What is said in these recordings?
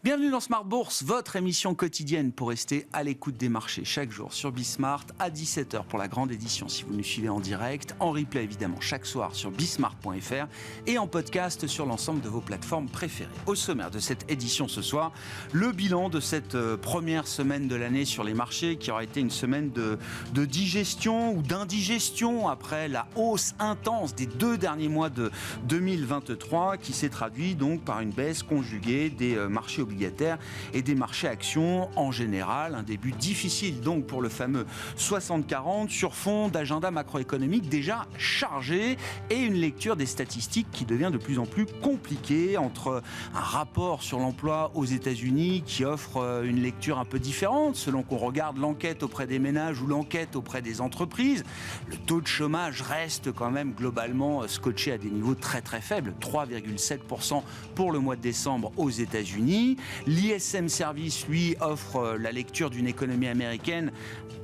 Bienvenue dans Smart Bourse, votre émission quotidienne pour rester à l'écoute des marchés chaque jour sur Bismart à 17h pour la grande édition si vous nous suivez en direct, en replay évidemment chaque soir sur bismart.fr et en podcast sur l'ensemble de vos plateformes préférées. Au sommaire de cette édition ce soir, le bilan de cette première semaine de l'année sur les marchés qui aura été une semaine de digestion ou d'indigestion après la hausse intense des 2 derniers mois de 2023 qui s'est traduit donc par une baisse conjuguée des marchés obligataires et des marchés actions en général. Un début difficile donc pour le fameux 60-40 sur fond d'agenda macroéconomique déjà chargé et une lecture des statistiques qui devient de plus en plus compliquée entre un rapport sur l'emploi aux États-Unis qui offre une lecture un peu différente selon qu'on regarde l'enquête auprès des ménages ou l'enquête auprès des entreprises. Le taux de chômage reste quand même globalement scotché à des niveaux très très faibles, 3,7% pour le mois de décembre aux États-Unis. L'ISM Service, lui, offre la lecture d'une économie américaine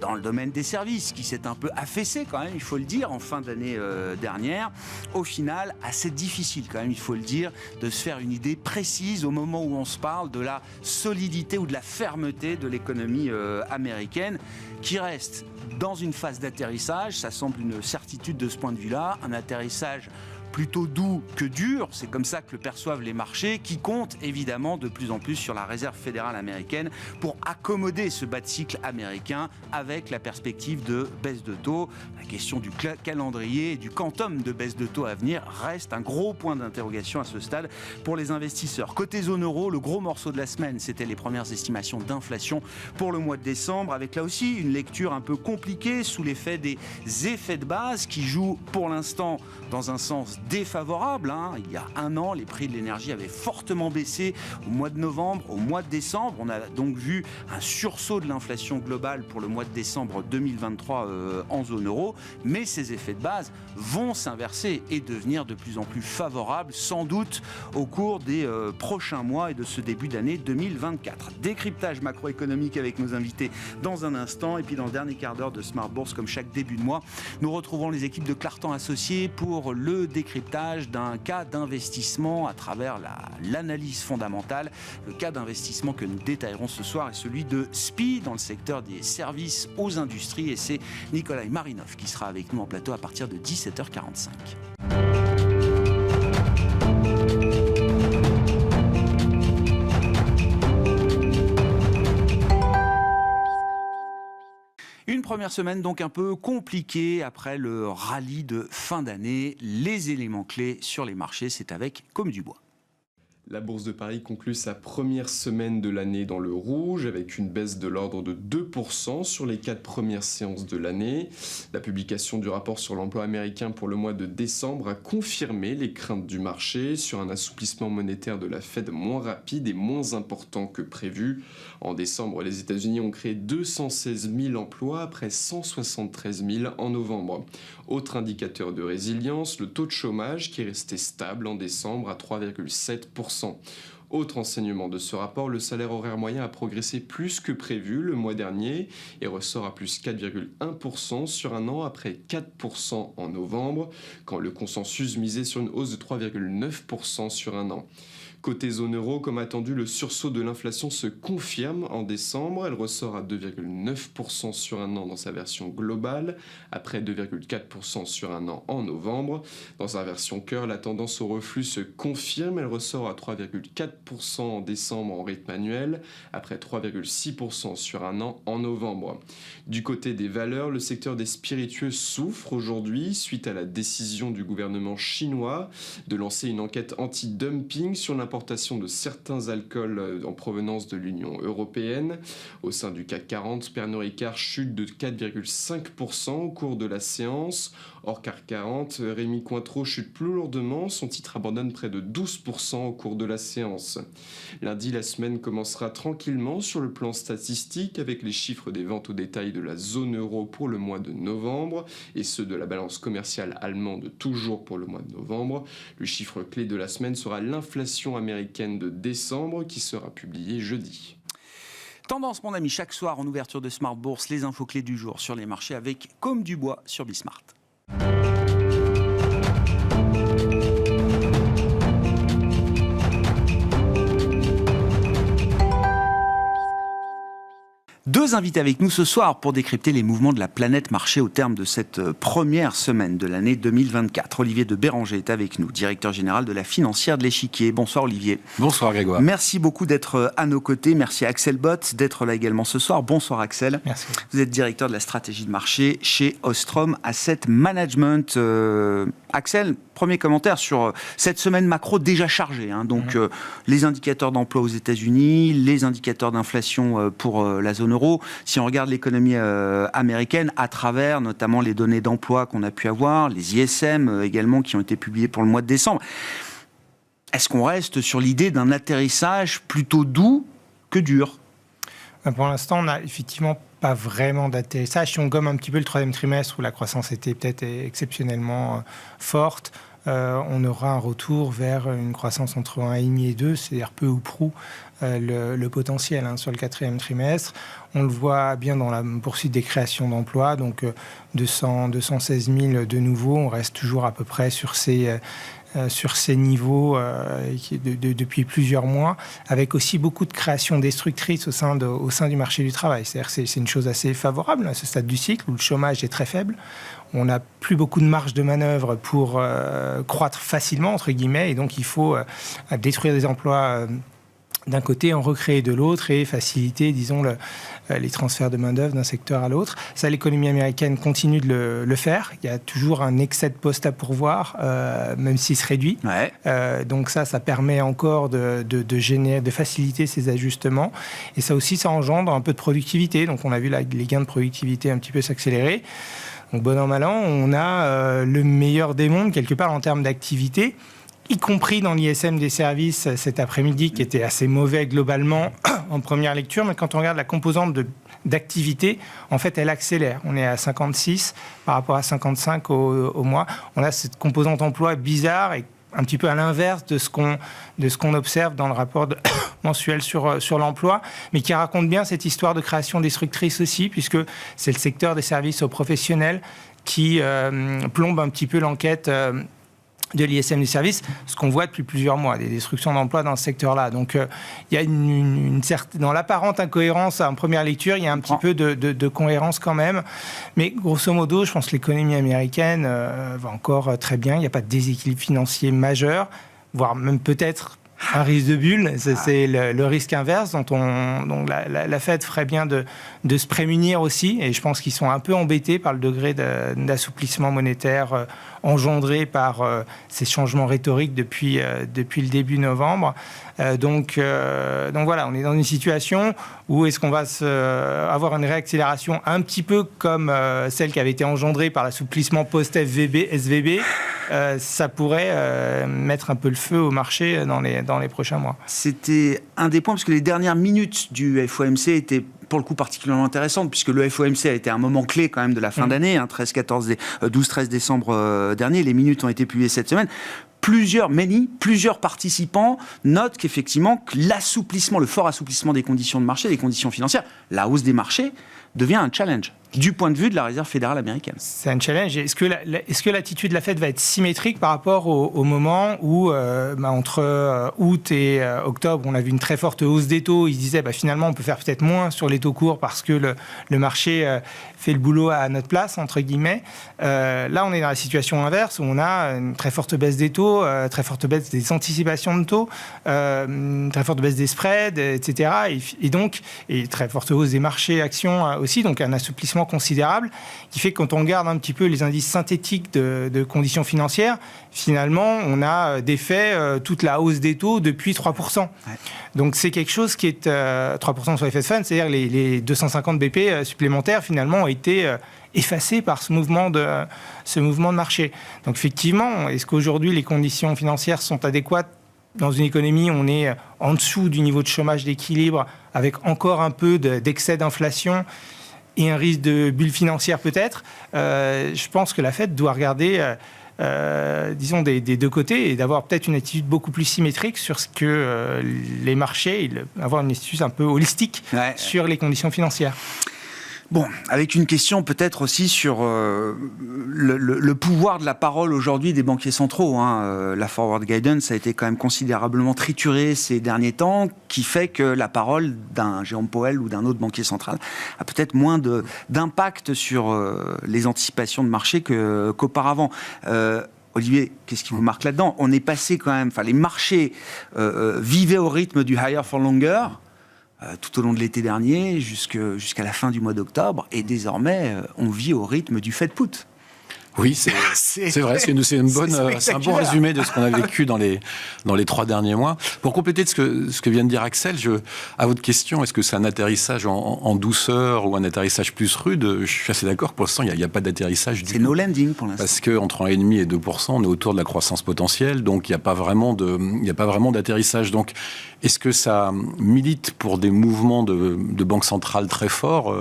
dans le domaine des services, qui s'est un peu affaissée quand même, il faut le dire, en fin d'année dernière. Au final, assez difficile quand même, il faut le dire, de se faire une idée précise au moment où on se parle de la solidité ou de la fermeté de l'économie américaine, qui reste dans une phase d'atterrissage. Ça semble une certitude de ce point de vue-là, un atterrissage plutôt doux que dur, c'est comme ça que le perçoivent les marchés, qui comptent évidemment de plus en plus sur la réserve fédérale américaine pour accommoder ce bas de cycle américain avec la perspective de baisse de taux. La question du calendrier et du quantum de baisse de taux à venir reste un gros point d'interrogation à ce stade pour les investisseurs. Côté zone euro, le gros morceau de la semaine, c'était les premières estimations d'inflation pour le mois de décembre, avec là aussi une lecture un peu compliquée sous l'effet des effets de base qui jouent pour l'instant dans un sens défavorable. Il y a un an, les prix de l'énergie avaient fortement baissé au mois de novembre, au mois de décembre. On a donc vu un sursaut de l'inflation globale pour le mois de décembre 2023 en zone euro. Mais ces effets de base vont s'inverser et devenir de plus en plus favorables, sans doute au cours des prochains mois et de ce début d'année 2024. Décryptage macroéconomique avec nos invités dans un instant. Et puis dans le dernier quart d'heure de Smart Bourse, comme chaque début de mois, nous retrouvons les équipes de Clartan Associés pour le décryptage d'un cas d'investissement à travers l'analyse fondamentale. Le cas d'investissement que nous détaillerons ce soir est celui de SPIE dans le secteur des services aux industries et c'est Nikolai Marinov qui sera avec nous en plateau à partir de 17h45. Une première semaine donc un peu compliquée après le rallye de fin d'année. Les éléments clés sur les marchés, c'est avec Comme du Bois. La Bourse de Paris conclut sa première semaine de l'année dans le rouge avec une baisse de l'ordre de 2% sur les 4 premières séances de l'année. La publication du rapport sur l'emploi américain pour le mois de décembre a confirmé les craintes du marché sur un assouplissement monétaire de la Fed moins rapide et moins important que prévu. En décembre, les États-Unis ont créé 216 000 emplois après 173 000 en novembre. Autre indicateur de résilience, le taux de chômage qui est resté stable en décembre à 3,7%. Autre enseignement de ce rapport, le salaire horaire moyen a progressé plus que prévu le mois dernier et ressort à plus 4,1% sur un an après 4% en novembre, quand le consensus misait sur une hausse de 3,9% sur un an. Côté zone euro, comme attendu, le sursaut de l'inflation se confirme en décembre. Elle ressort à 2,9% sur un an dans sa version globale, après 2,4% sur un an en novembre. Dans sa version cœur, la tendance au reflux se confirme. Elle ressort à 3,4% en décembre en rythme annuel, après 3,6% sur un an en novembre. Du côté des valeurs, le secteur des spiritueux souffre aujourd'hui suite à la décision du gouvernement chinois de lancer une enquête anti-dumping sur l'importation de certains alcools en provenance de l'Union européenne. Au sein du CAC 40, Pernod Ricard chute de 4,5% au cours de la séance. Hors CAC 40, Rémi Cointreau chute plus lourdement, son titre abandonne près de 12% au cours de la séance. Lundi, la semaine commencera tranquillement sur le plan statistique avec les chiffres des ventes au détail de la zone euro pour le mois de novembre et ceux de la balance commerciale allemande toujours pour le mois de novembre. Le chiffre clé de la semaine sera l'inflation américaine de décembre qui sera publiée jeudi. Tendance, mon ami, chaque soir en ouverture de Smart Bourse, les infos clés du jour sur les marchés avec Comme du Bois sur Bismart. Deux invités avec nous ce soir pour décrypter les mouvements de la planète marché au terme de cette première semaine de l'année 2024. Olivier de Béranger est avec nous, directeur général de la financière de l'Échiquier. Bonsoir Olivier. Bonsoir Grégoire. Merci beaucoup d'être à nos côtés. Merci à Axel Bott d'être là également ce soir. Bonsoir Axel. Merci. Vous êtes directeur de la stratégie de marché chez Ostrom Asset Management. Axel, premier commentaire sur cette semaine macro déjà chargée. Donc les indicateurs d'emploi aux États-Unis, les indicateurs d'inflation pour la zone euro. Si on regarde l'économie américaine à travers notamment les données d'emploi qu'on a pu avoir, les ISM également qui ont été publiés pour le mois de décembre, est-ce qu'on reste sur l'idée d'un atterrissage plutôt doux que dur ? Pour l'instant, on n'a effectivement pas vraiment d'atterrissage. Si on gomme un petit peu le troisième trimestre où la croissance était peut-être exceptionnellement forte, on aura un retour vers une croissance entre 1,5 et 2, c'est-à-dire peu ou prou le potentiel sur le quatrième trimestre. On le voit bien dans la poursuite des créations d'emplois, donc 216 000 de nouveaux. On reste toujours à peu près sur ces niveaux depuis plusieurs mois, avec aussi beaucoup de créations destructrices au sein du marché du travail. C'est-à-dire que c'est une chose assez favorable à ce stade du cycle où le chômage est très faible. On n'a plus beaucoup de marge de manœuvre pour croître facilement, entre guillemets, et donc il faut détruire des emplois d'un côté, en recréer de l'autre et faciliter, disons, les transferts de main-d'œuvre d'un secteur à l'autre. Ça, l'économie américaine continue de le faire. Il y a toujours un excès de postes à pourvoir, même s'il se réduit. Ouais. Donc ça permet encore de faciliter ces ajustements. Et ça aussi, ça engendre un peu de productivité. Donc on a vu les gains de productivité un petit peu s'accélérer. Donc bon an, mal an, on a le meilleur des mondes, quelque part, en termes d'activité, y compris dans l'ISM des services cet après-midi, qui était assez mauvais globalement en première lecture. Mais quand on regarde la composante d'activité, en fait, elle accélère. On est à 56 par rapport à 55 au mois. On a cette composante emploi bizarre et un petit peu à l'inverse de ce qu'on observe dans le rapport mensuel sur l'emploi, mais qui raconte bien cette histoire de création destructrice aussi, puisque c'est le secteur des services aux professionnels qui plombe un petit peu l'enquête de l'ISM des services, ce qu'on voit depuis plusieurs mois, des destructions d'emplois dans ce secteur-là. Donc, il y a une certaine, dans l'apparente incohérence en première lecture, il y a un petit peu de cohérence quand même. Mais grosso modo, je pense que l'économie américaine va encore très bien. Il n'y a pas de déséquilibre financier majeur, voire même peut-être un risque de bulle. C'est le risque inverse dont la Fed ferait bien de se prémunir aussi. Et je pense qu'ils sont un peu embêtés par le degré d'assouplissement monétaire engendré par ces changements rhétoriques depuis le début novembre. Donc voilà, on est dans une situation où est-ce qu'on va avoir une réaccélération un petit peu comme celle qui avait été engendrée par l'assouplissement post-SVB. Ça pourrait mettre un peu le feu au marché dans les prochains mois. C'était un des points, parce que les dernières minutes du FOMC étaient pour le coup particulièrement intéressantes, puisque le FOMC a été un moment clé quand même de la fin d'année, 12-13 décembre dernier. Les minutes ont été publiées cette semaine. Plusieurs participants notent qu'effectivement, l'assouplissement, le fort assouplissement des conditions de marché, des conditions financières, la hausse des marchés, devient un challenge du point de vue de la Réserve fédérale américaine. C'est un challenge. Est-ce que l'attitude de la Fed va être symétrique par rapport au moment où, entre août et octobre, on a vu une très forte hausse des taux. Ils se disaient, finalement, on peut faire peut-être moins sur les taux courts parce que le marché fait le boulot à notre place, entre guillemets. Là, on est dans la situation inverse, où on a une très forte baisse des taux, très forte baisse des anticipations de taux, une très forte baisse des spreads, etc. Et très forte hausse des marchés actions aussi, donc un assouplissement considérable, qui fait que quand on regarde un petit peu les indices synthétiques de conditions financières, finalement, on a défait toute la hausse des taux depuis 3%. Ouais. Donc c'est quelque chose qui est 3% sur les Fed Funds, c'est-à-dire les 250 BP supplémentaires, finalement, ont été effacés par ce mouvement de marché. Donc effectivement, est-ce qu'aujourd'hui, les conditions financières sont adéquates? Dans une économie, on est en dessous du niveau de chômage d'équilibre, avec encore un peu d'excès d'inflation et un risque de bulle financière peut-être. Je pense que la Fed doit regarder, disons, des deux côtés et d'avoir peut-être une attitude beaucoup plus symétrique sur ce que les marchés, avoir une attitude un peu holistique sur les conditions financières. Bon, avec une question peut-être aussi sur le pouvoir de la parole aujourd'hui des banquiers centraux. La forward guidance a été quand même considérablement triturée ces derniers temps, qui fait que la parole d'un Jérôme Powell ou d'un autre banquier central a peut-être moins d'impact sur les anticipations de marché qu'auparavant. Olivier, qu'est-ce qui vous marque là-dedans? On est passé quand même, les marchés vivaient au rythme du higher for longer tout au long de l'été dernier jusqu'à la fin du mois d'octobre, et désormais on vit au rythme du Fed put. Oui, c'est vrai, c'est un bon résumé de ce qu'on a vécu dans les 3 derniers mois. Pour compléter ce que vient de dire Axel, à votre question, est-ce que c'est un atterrissage en douceur ou un atterrissage plus rude? Je suis assez d'accord, pour l'instant, il n'y a pas d'atterrissage du tout. C'est no landing pour l'instant. Parce qu'entre 1,5 et 2%, on est autour de la croissance potentielle, donc il n'y a pas vraiment d'atterrissage. Donc, est-ce que ça milite pour des mouvements de banque centrale très forts?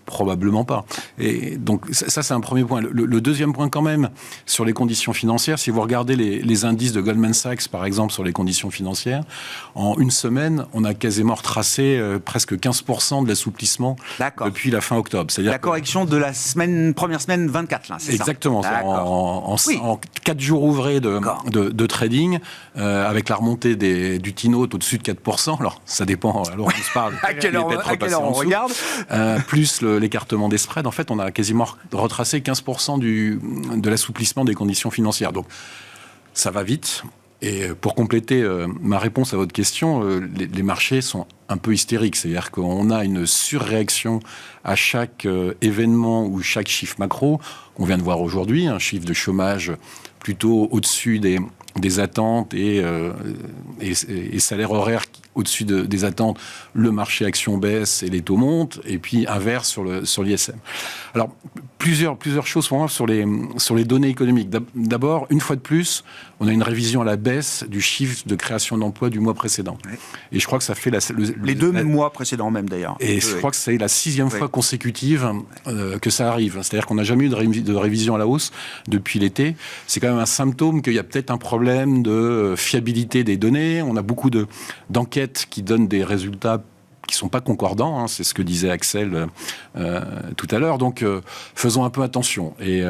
Probablement pas. Et donc ça, c'est un premier point. Le deuxième point quand même, sur les conditions financières, si vous regardez les indices de Goldman Sachs, par exemple, sur les conditions financières, en une semaine, on a quasiment retracé presque 15% de l'assouplissement depuis la fin octobre. C'est-à-dire la correction de la première semaine 24, là, c'est exactement, ça. En 4 jours ouvrés de trading, avec la remontée du T-Note au-dessus de 4%, alors ça dépend, alors on se parle, à quelle heure on regarde, plus l'écartement des spreads, en fait, on a quasiment retracé 15% de l'assouplissement des conditions financières. Donc, ça va vite. Et pour compléter ma réponse à votre question, les marchés sont un peu hystériques. C'est-à-dire qu'on a une surréaction à chaque événement ou chaque chiffre macro. On vient de voir aujourd'hui un chiffre de chômage plutôt au-dessus des attentes et salaires horaires au-dessus des attentes, le marché action baisse et les taux montent, et puis inverse sur l'ISM. Alors, plusieurs choses pour moi sur les données économiques. D'abord, une fois de plus, on a une révision à la baisse du chiffre de création d'emplois du mois précédent. Oui. Et je crois que ça fait les deux mois précédents même d'ailleurs. Et je crois que c'est la 6e fois consécutive que ça arrive. C'est-à-dire qu'on n'a jamais eu de révision à la hausse depuis l'été. C'est quand même un symptôme qu'il y a peut-être un problème de fiabilité des données. On a beaucoup d'enquêtes qui donnent des résultats qui ne sont pas concordants, c'est ce que disait Axel tout à l'heure. Donc, faisons un peu attention et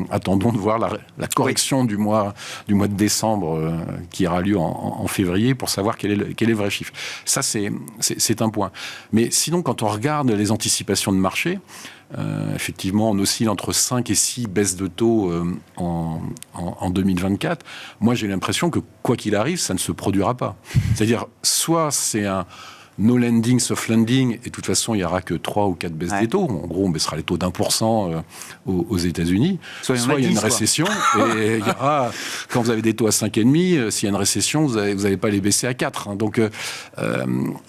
attendons de voir la correction du mois de décembre qui aura lieu en février pour savoir quel est le vrai chiffre. Ça, c'est un point. Mais sinon, quand on regarde les anticipations de marché, effectivement, on oscille entre 5 et 6 baisses de taux en 2024. Moi, j'ai l'impression que, quoi qu'il arrive, ça ne se produira pas. C'est-à-dire, soit c'est un no landing, soft landing, et de toute façon, il n'y aura que 3 ou 4 baisses des taux. En gros, on baissera les taux d'1% aux États-Unis. Soit il y a une récession, et il y aura, quand vous avez des taux à 5,5, s'il y a une récession, vous n'allez pas les baisser à 4. Donc,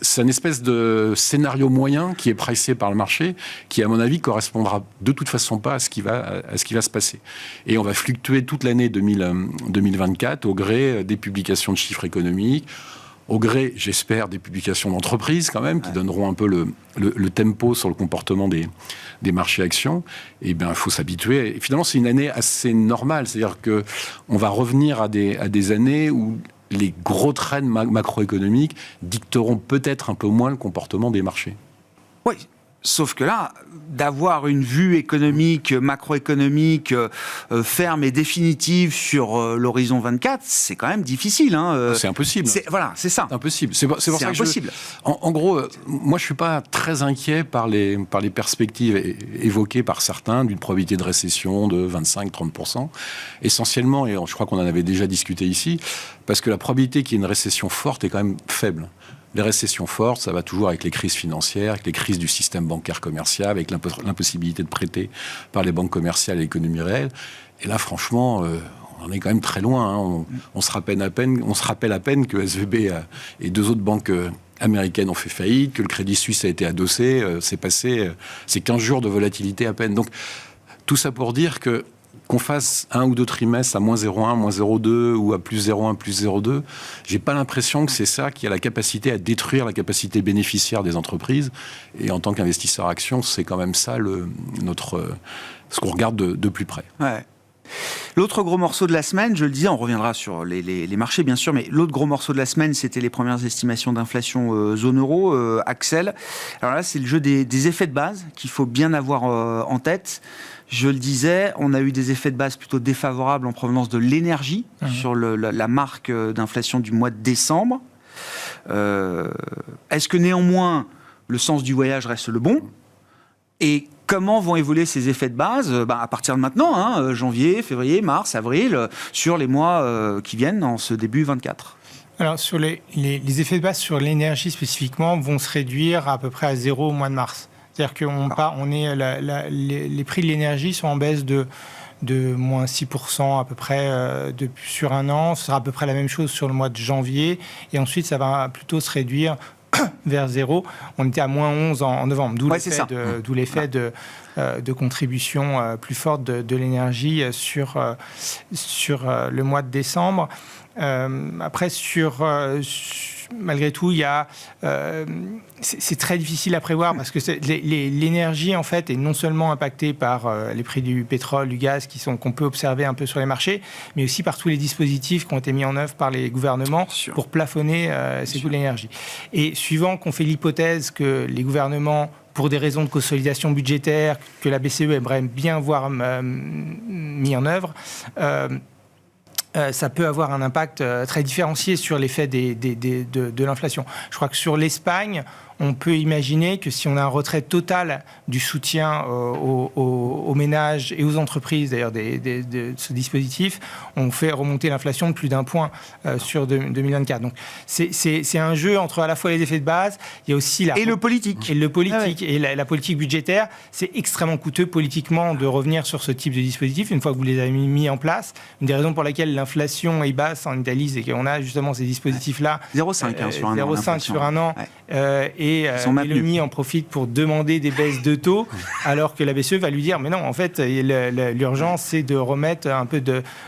c'est une espèce de scénario moyen qui est pricé par le marché, qui, à mon avis, correspondra de toute façon pas à ce qui va se passer. Et on va fluctuer toute l'année 2024 au gré des publications de chiffres économiques, au gré, j'espère, des publications d'entreprises quand même, qui donneront un peu le tempo sur le comportement des marchés actions. Et bien, il faut s'habituer. Et finalement, c'est une année assez normale. C'est-à-dire qu'on va revenir à des années où les gros trends macroéconomiques dicteront peut-être un peu moins le comportement des marchés. Oui. Sauf que là, d'avoir une vue économique, macroéconomique ferme et définitive sur l'horizon 24, c'est quand même difficile. C'est impossible. Voilà, c'est ça. C'est impossible. C'est pour ça impossible. En gros, moi, je suis pas très inquiet par les perspectives évoquées par certains d'une probabilité de récession de 25-30%. Essentiellement, et je crois qu'on en avait déjà discuté ici, parce que la probabilité qu'il y ait une récession forte est quand même faible. Les récessions fortes, ça va toujours avec les crises financières, avec les crises du système bancaire commercial, avec l'impossibilité de prêter par les banques commerciales et l'économie réelle. Et là, franchement, on est quand même très loin. On se rappelle à peine que SVB et 2 autres banques américaines ont fait faillite, que le Crédit Suisse a été adossé. C'est 15 jours de volatilité à peine. Donc, tout ça pour dire qu'on fasse 1 ou 2 trimestres à moins 0,1, moins 0,2 ou à plus 0,1, plus 0,2, j'ai pas l'impression que c'est ça qui a la capacité à détruire la capacité bénéficiaire des entreprises. Et en tant qu'investisseur action, c'est quand même ça ce qu'on regarde de plus près. Ouais. L'autre gros morceau de la semaine, je le disais, on reviendra sur les marchés bien sûr, mais l'autre gros morceau de la semaine, c'était les premières estimations d'inflation zone euro, Axel. Alors là, c'est le jeu des effets de base qu'il faut bien avoir en tête. Je le disais, on a eu des effets de base plutôt défavorables en provenance de l'énergie sur la marque d'inflation du mois de décembre. Est-ce que néanmoins, le sens du voyage reste le bon ? Et comment vont évoluer ces effets de base à partir de maintenant, janvier, février, mars, avril, sur les mois qui viennent en ce début 24 ? Alors, sur les effets de base sur l'énergie spécifiquement vont se réduire à peu près à 0 au mois de mars. C'est-à-dire que les prix de l'énergie sont en baisse de moins 6% à peu près sur un an. Ce sera à peu près la même chose sur le mois de janvier. Et ensuite, ça va plutôt se réduire vers 0. On était à moins 11 en novembre, d'où l'effet de contribution plus forte de l'énergie sur le mois de décembre. Après, malgré tout, c'est très difficile à prévoir parce que l'énergie, en fait, est non seulement impactée par les prix du pétrole, du gaz qu'on peut observer un peu sur les marchés, mais aussi par tous les dispositifs qui ont été mis en œuvre par les gouvernements pour plafonner ces coûts de l'énergie. Et suivant qu'on fait l'hypothèse que les gouvernements, pour des raisons de consolidation budgétaire, que la BCE aimerait bien voir mis en œuvre, ça peut avoir un impact très différencié sur l'effet de l'inflation. Je crois que sur l'Espagne, on peut imaginer que si on a un retrait total du soutien aux ménages et aux entreprises, d'ailleurs, de ce dispositif, on fait remonter l'inflation de plus d'un point sur 2024. Donc, c'est un jeu entre à la fois les effets de base, il y a aussi le politique. Et la politique budgétaire. C'est extrêmement coûteux politiquement de revenir sur ce type de dispositif une fois que vous les avez mis en place. Une des raisons pour laquelle l'inflation est basse en Italie, c'est qu'on a justement ces dispositifs-là. 0,5 sur un an. 0,5 sur un an. Et Mélanie en profite pour demander des baisses de taux, alors que la BCE va lui dire mais non, en fait, l'urgence, c'est de remettre un peu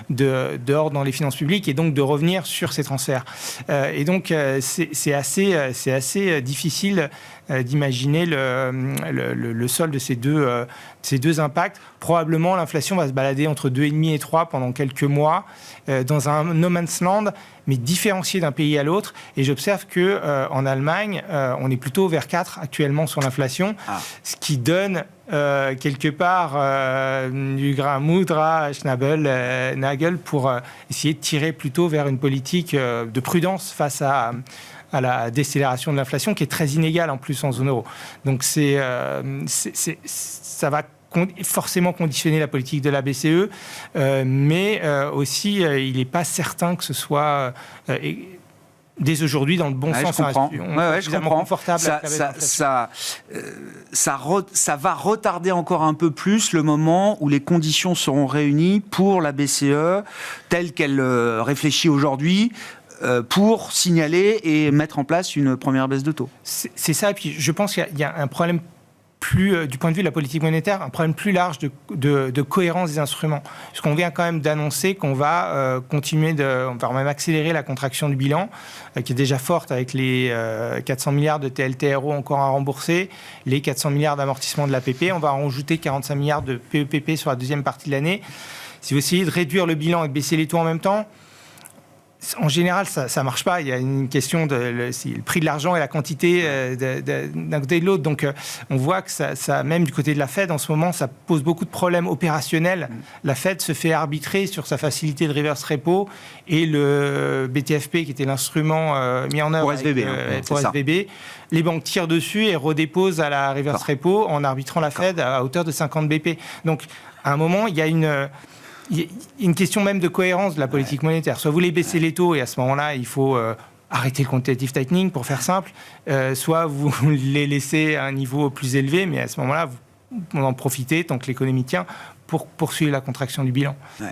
d'ordre dans les finances publiques et donc de revenir sur ces transferts. Et donc, c'est assez difficile d'imaginer le solde de ces deux impacts. Probablement, l'inflation va se balader entre 2,5 et 3 pendant quelques mois, dans un no man's land, mais différencié d'un pays à l'autre. Et j'observe qu'en Allemagne, on est plutôt vers 4 actuellement sur l'inflation, ce qui donne quelque part du grain à moudre à Nagel pour essayer de tirer plutôt vers une politique de prudence face à la décélération de l'inflation qui est très inégale en plus en zone euro. Donc ça va forcément conditionner la politique de la BCE, mais aussi il n'est pas certain que ce soit dès aujourd'hui dans le bon sens. Je comprends. Je comprends. Confortable ça va retarder encore un peu plus le moment où les conditions seront réunies pour la BCE telle qu'elle réfléchit aujourd'hui, pour signaler et mettre en place une première baisse de taux. C'est ça, et puis je pense qu'il y a un problème du point de vue de la politique monétaire, un problème plus large de cohérence des instruments. Parce qu'on vient quand même d'annoncer qu'on va on va même accélérer la contraction du bilan, qui est déjà forte avec les 400 milliards de TLTRO encore à rembourser, les 400 milliards d'amortissement de l'APP, on va en rajouter 45 milliards de PEPP sur la deuxième partie de l'année. Si vous essayez de réduire le bilan et de baisser les taux en même temps, en général, ça ne marche pas. Il y a une question le prix de l'argent et la quantité d'un côté et de l'autre. Donc, on voit que ça, même du côté de la Fed, en ce moment, ça pose beaucoup de problèmes opérationnels. La Fed se fait arbitrer sur sa facilité de reverse repo et le BTFP, qui était l'instrument mis en œuvre pour SVB. Les banques tirent dessus et redéposent à la reverse repo en arbitrant la Fed à hauteur de 50 BP. Donc, à un moment, il y a une question même de cohérence de la politique monétaire. Soit vous voulez baisser les taux et à ce moment-là, il faut arrêter le quantitative tightening pour faire simple, soit vous les laissez à un niveau plus élevé, mais à ce moment-là, vous en profitez tant que l'économie tient pour poursuivre la contraction du bilan. Ouais.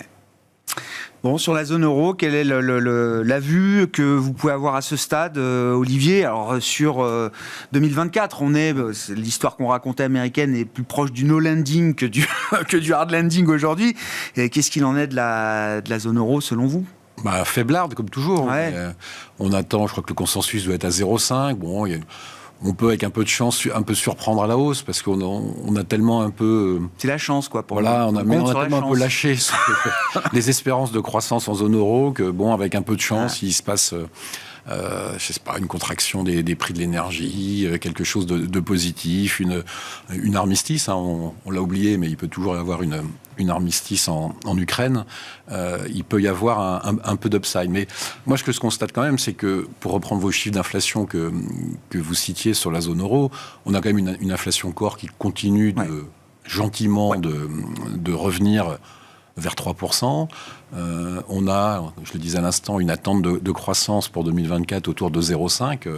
Bon, sur la zone euro, quelle est la vue que vous pouvez avoir à ce stade, Olivier ? Alors, sur 2024, l'histoire qu'on racontait américaine est plus proche du no landing que du hard landing aujourd'hui. Et qu'est-ce qu'il en est de la zone euro, selon vous ? Faiblarde, comme toujours. Ouais. On attend, je crois que le consensus doit être à 0,5. Bon, on peut, avec un peu de chance, un peu surprendre à la hausse, parce qu'on a tellement un peu... C'est la chance, quoi. Pour voilà, on a tellement chance. un peu lâché les espérances de croissance en zone euro que, bon, avec un peu de chance, il se passe... je sais pas, une contraction des prix de l'énergie, quelque chose de positif, une armistice, hein, on l'a oublié, mais il peut toujours y avoir une armistice en Ukraine. Il peut y avoir un peu d'upside. Mais moi, ce que je constate quand même, c'est que, pour reprendre vos chiffres d'inflation que vous citiez sur la zone euro, on a quand même une inflation core qui continue gentiment de revenir vers 3%. On a, je le disais à l'instant, une attente de croissance pour 2024 autour de 0,5.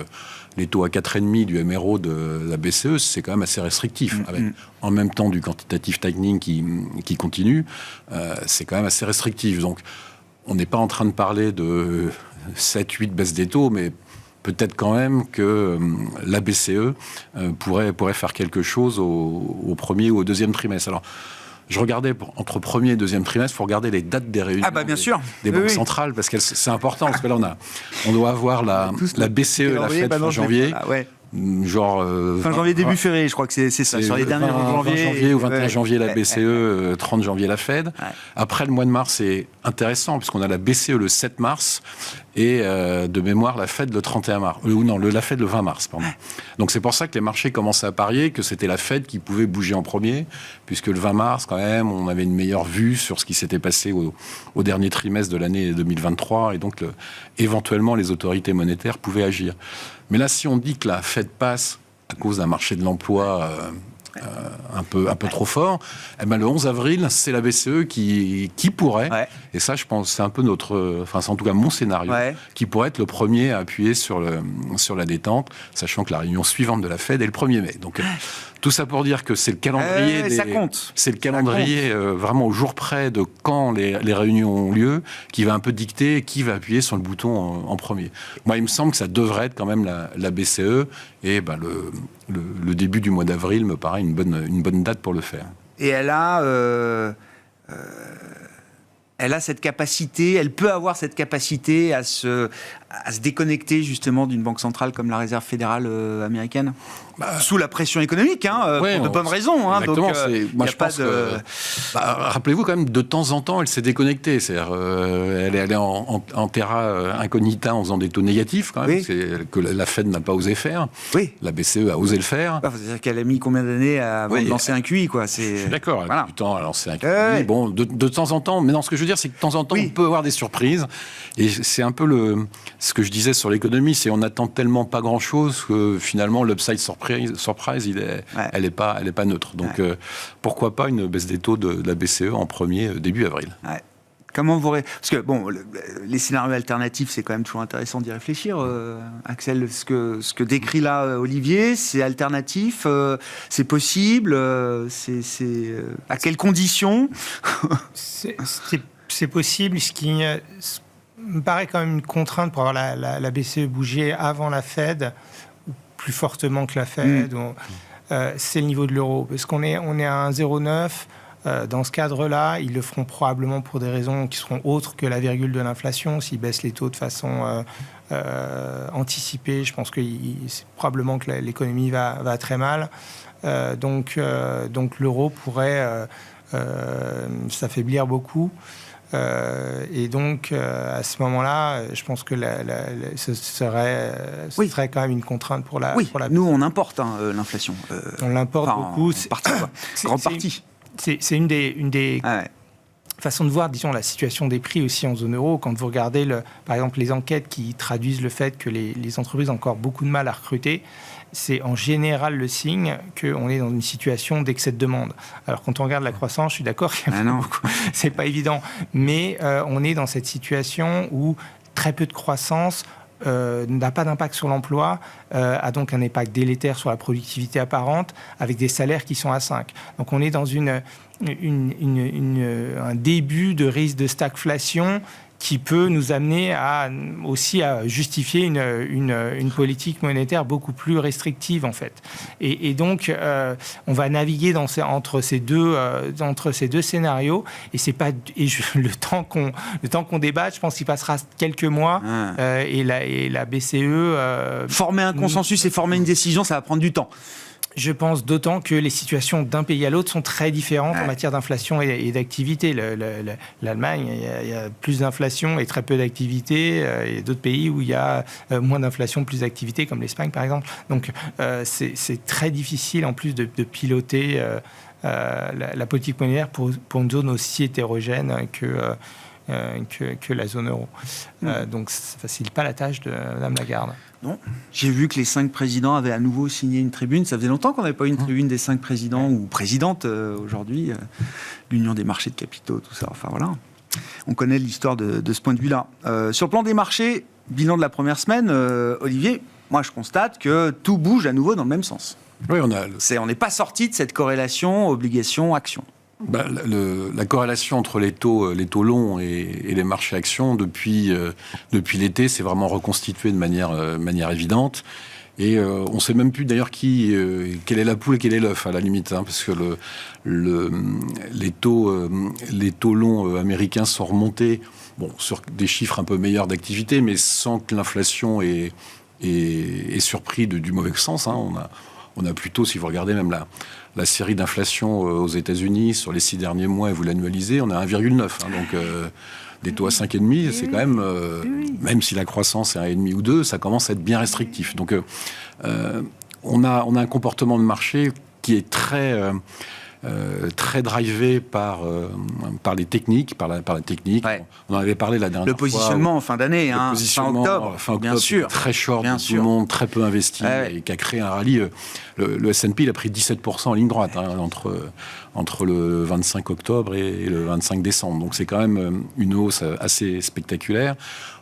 Les taux à 4,5 du MRO de la BCE, c'est quand même assez restrictif. Avec en même temps du quantitative tightening qui continue, c'est quand même assez restrictif. Donc, on n'est pas en train de parler de 7-8 baisses des taux, mais peut-être quand même que la BCE pourrait faire quelque chose au premier ou au deuxième trimestre. Alors, je regardais entre premier et deuxième trimestre, il faut regarder les dates des réunions bien sûr. des banques centrales, parce que c'est important, parce que là, on doit avoir la BCE et la Fed fin janvier. Genre fin janvier, début février, je crois que c'est ça. Sur les derniers jours de janvier. 20 janvier ou 21 janvier la BCE, 30 janvier la Fed. Après, le mois de mars, c'est intéressant, puisqu'on a la BCE le 7 mars et de mémoire la Fed le 31 mars. La Fed le 20 mars, pardon. Donc c'est pour ça que les marchés commençaient à parier que c'était la Fed qui pouvait bouger en premier, puisque le 20 mars, quand même, on avait une meilleure vue sur ce qui s'était passé au dernier trimestre de l'année 2023, et donc éventuellement les autorités monétaires pouvaient agir. Mais là, si on dit que la Fed passe à cause d'un marché de l'emploi un peu trop fort, eh ben, le 11 avril, c'est la BCE qui pourrait, et ça, je pense, c'est un peu c'est en tout cas mon scénario, qui pourrait être le premier à appuyer sur la détente, sachant que la réunion suivante de la Fed est le 1er mai. Donc, tout ça pour dire que c'est le calendrier ça compte. C'est le calendrier vraiment au jour près de quand les réunions ont lieu qui va un peu dicter qui va appuyer sur le bouton en premier. Moi, il me semble que ça devrait être quand même la BCE, et le début du mois d'avril me paraît une bonne date pour le faire. Et elle a cette capacité, elle peut avoir cette capacité à se déconnecter justement d'une banque centrale comme la Réserve fédérale américaine, sous la pression économique, pour de bonnes raisons. Exactement. Donc, moi, je pense que... rappelez-vous quand même, de temps en temps, elle s'est déconnectée. C'est-à-dire, elle est allée en terra incognita en faisant des taux négatifs, quand même, que la Fed n'a pas osé faire. Oui. La BCE a osé le faire. C'est-à-dire qu'elle a mis combien d'années avant de lancer un QI, quoi. Je suis d'accord, elle a mis du temps à lancer un QI. Bon, de temps en temps, mais non, ce que je veux dire, c'est que de temps en temps, on peut avoir des surprises. Et c'est un peu ce que je disais sur l'économie, c'est on n'attend tellement pas grand-chose que finalement, l'upside surprise, elle n'est pas neutre. Donc, pourquoi pas une baisse des taux de la BCE en début avril. Comment vous... Parce que, les scénarios alternatifs, c'est quand même toujours intéressant d'y réfléchir. Axel, ce que décrit là Olivier, c'est alternatif, c'est possible, c'est à quelles conditions? C'est possible, ce qui me paraît quand même une contrainte pour avoir la BCE bouger avant la Fed, ou plus fortement que la Fed, c'est le niveau de l'euro. Parce qu'on est à 1,09. Dans ce cadre-là, ils le feront probablement pour des raisons qui seront autres que la virgule de l'inflation. S'ils baissent les taux de façon anticipée, je pense que c'est probablement que l'économie va très mal. Donc l'euro pourrait s'affaiblir beaucoup. Et donc, à ce moment-là, je pense que ce serait quand même une contrainte pour la... Nous, on importe l'inflation. On l'importe beaucoup. En partie, quoi. Grande partie. C'est une des façons de voir, disons, la situation des prix aussi en zone euro. Quand vous regardez, par exemple, les enquêtes qui traduisent le fait que les entreprises ont encore beaucoup de mal à recruter, c'est en général le signe qu'on est dans une situation d'excès de demande. Alors, quand on regarde la croissance, je suis d'accord, c'est pas évident. Mais on est dans cette situation où très peu de croissance n'a pas d'impact sur l'emploi, a donc un impact délétère sur la productivité apparente, avec des salaires qui sont à 5. Donc on est dans un début de risque de stagflation qui peut nous amener aussi à justifier une politique monétaire beaucoup plus restrictive, en fait. Et donc, on va naviguer entre ces deux scénarios, le temps qu'on débatte, je pense qu'il passera quelques mois, et la BCE... former un consensus et former une décision, ça va prendre du temps. Je pense d'autant que les situations d'un pays à l'autre sont très différentes en matière d'inflation et d'activité. L'Allemagne, il y a plus d'inflation et très peu d'activité. Il y a d'autres pays où il y a moins d'inflation, plus d'activité, comme l'Espagne par exemple. Donc c'est très difficile en plus de piloter la politique monétaire pour une zone aussi hétérogène que la zone euro. Donc ça ne facilite pas la tâche de Mme Lagarde. Non. J'ai vu que les 5 présidents avaient à nouveau signé une tribune. Ça faisait longtemps qu'on n'avait pas eu une tribune des 5 présidents ou présidentes aujourd'hui. L'Union des marchés de capitaux, tout ça. Enfin voilà. On connaît l'histoire de ce point de vue-là. Sur le plan des marchés, bilan de la première semaine, Olivier, moi je constate que tout bouge à nouveau dans le même sens. Oui, on n'est pas sorti de cette corrélation obligation-action. La corrélation entre les taux longs et les marchés actions depuis l'été s'est vraiment reconstituée de manière évidente. Et on ne sait même plus d'ailleurs quelle est la poule et quel est l'œuf à la limite, parce que les taux longs américains sont remontés, sur des chiffres un peu meilleurs d'activité, mais sans que l'inflation ait surpris du mauvais sens. On a plutôt, si vous regardez même la série d'inflation aux États-Unis sur les 6 derniers mois et vous l'annualisez, on est à 1,9. Donc des taux à 5,5, c'est quand même, même si la croissance est à 1,5 ou 2, ça commence à être bien restrictif. Donc on a un comportement de marché qui est très drivé par les techniques, par la technique. Ouais. On en avait parlé la dernière fois. Le positionnement en fin d'année, fin octobre, bien sûr. Très short, tout le monde, très peu investi, et qui a créé un rallye. Le S&P, il a pris 17% en ligne droite entre le 25 octobre et le 25 décembre. Donc c'est quand même une hausse assez spectaculaire.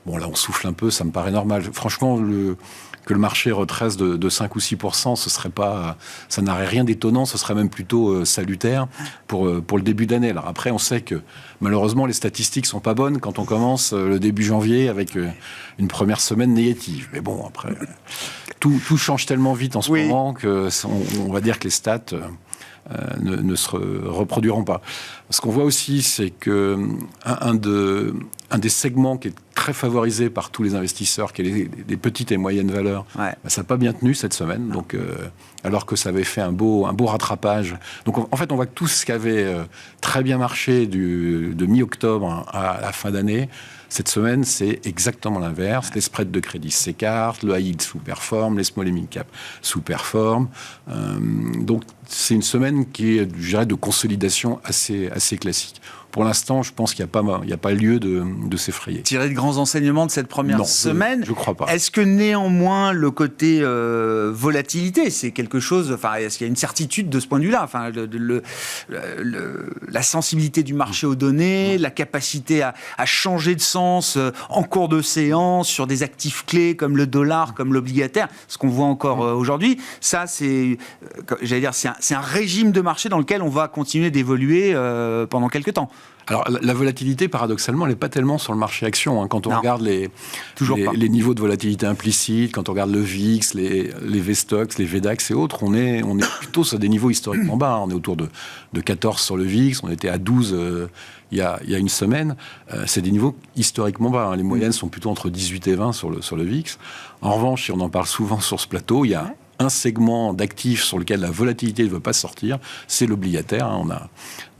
Bon, là, on souffle un peu, ça me paraît normal. Franchement, que le marché retrace de 5 ou 6%, ça n'aurait rien d'étonnant, ce serait même plutôt salutaire pour le début d'année. Alors après, on sait que malheureusement, les statistiques sont pas bonnes quand on commence le début janvier avec une première semaine négative. Mais bon, après, tout change tellement vite en ce moment qu'on va dire que les stats ne se reproduiront pas. Ce qu'on voit aussi, c'est que un des segments qui est très favorisé par tous les investisseurs, qui est les petites et moyennes valeurs, ça n'a pas bien tenu cette semaine. Donc, alors que ça avait fait un beau rattrapage. Donc, en fait, on voit que tout ce qui avait très bien marché de mi-octobre à la fin d'année, cette semaine, c'est exactement l'inverse. Les spreads de crédit s'écartent, le high yield sous-performe, les small et mid-cap sous-performent. Donc, c'est une semaine qui est, je dirais, de consolidation assez classique. Pour l'instant, je pense qu'il n'y a pas lieu de s'effrayer. Tirer de grands enseignements de cette première semaine. Je ne crois pas. Est-ce que néanmoins, le côté volatilité, c'est quelque chose... Enfin, est-ce qu'il y a une certitude de ce point de vue-là ? Enfin, la sensibilité du marché aux données, la capacité à changer de sens en cours de séance sur des actifs clés comme le dollar, comme l'obligataire, ce qu'on voit encore aujourd'hui, ça, c'est un régime de marché dans lequel on va continuer d'évoluer pendant quelques temps. Alors, la volatilité, paradoxalement, elle n'est pas tellement sur le marché action. Quand on regarde les niveaux de volatilité implicites, quand on regarde le VIX, les VSTOXX, les VDAX et autres, on est plutôt sur des niveaux historiquement bas. On est autour de 14 sur le VIX, on était à 12 il y a une semaine. C'est des niveaux historiquement bas. Les moyennes sont plutôt entre 18 et 20 sur le VIX. En revanche, si on en parle souvent sur ce plateau, il y a un segment d'actifs sur lequel la volatilité ne veut pas sortir, c'est l'obligataire. On a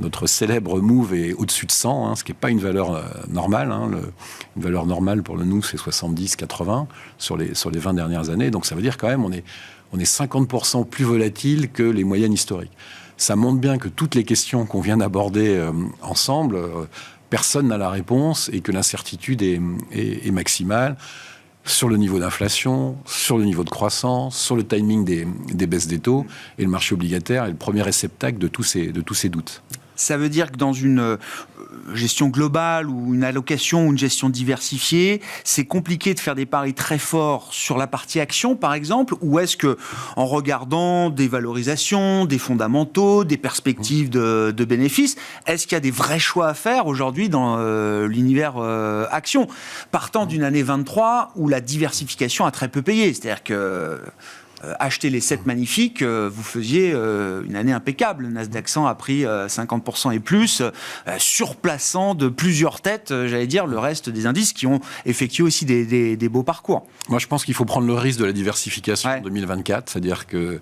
notre célèbre move est au-dessus de 100, ce qui n'est pas une valeur normale. Une valeur normale pour le nous, c'est 70-80 sur les 20 dernières années. Donc ça veut dire quand même on est 50% plus volatile que les moyennes historiques. Ça montre bien que toutes les questions qu'on vient d'aborder ensemble, personne n'a la réponse et que l'incertitude est maximale. Sur le niveau d'inflation, sur le niveau de croissance, sur le timing des baisses des taux. Et le marché obligataire est le premier réceptacle de tous ces doutes. Ça veut dire que dans une gestion globale ou une allocation ou une gestion diversifiée, c'est compliqué de faire des paris très forts sur la partie action, par exemple, ou est-ce que, en regardant des valorisations, des fondamentaux, des perspectives de bénéfices, est-ce qu'il y a des vrais choix à faire aujourd'hui dans l'univers action, partant d'une année 23 où la diversification a très peu payé, c'est-à-dire que acheter les 7 magnifiques, vous faisiez une année impeccable. Le Nasdaq 100 a pris 50% et plus, surplaçant de plusieurs têtes, j'allais dire, le reste des indices qui ont effectué aussi des beaux parcours. Moi, je pense qu'il faut prendre le risque de la diversification en 2024, c'est-à-dire que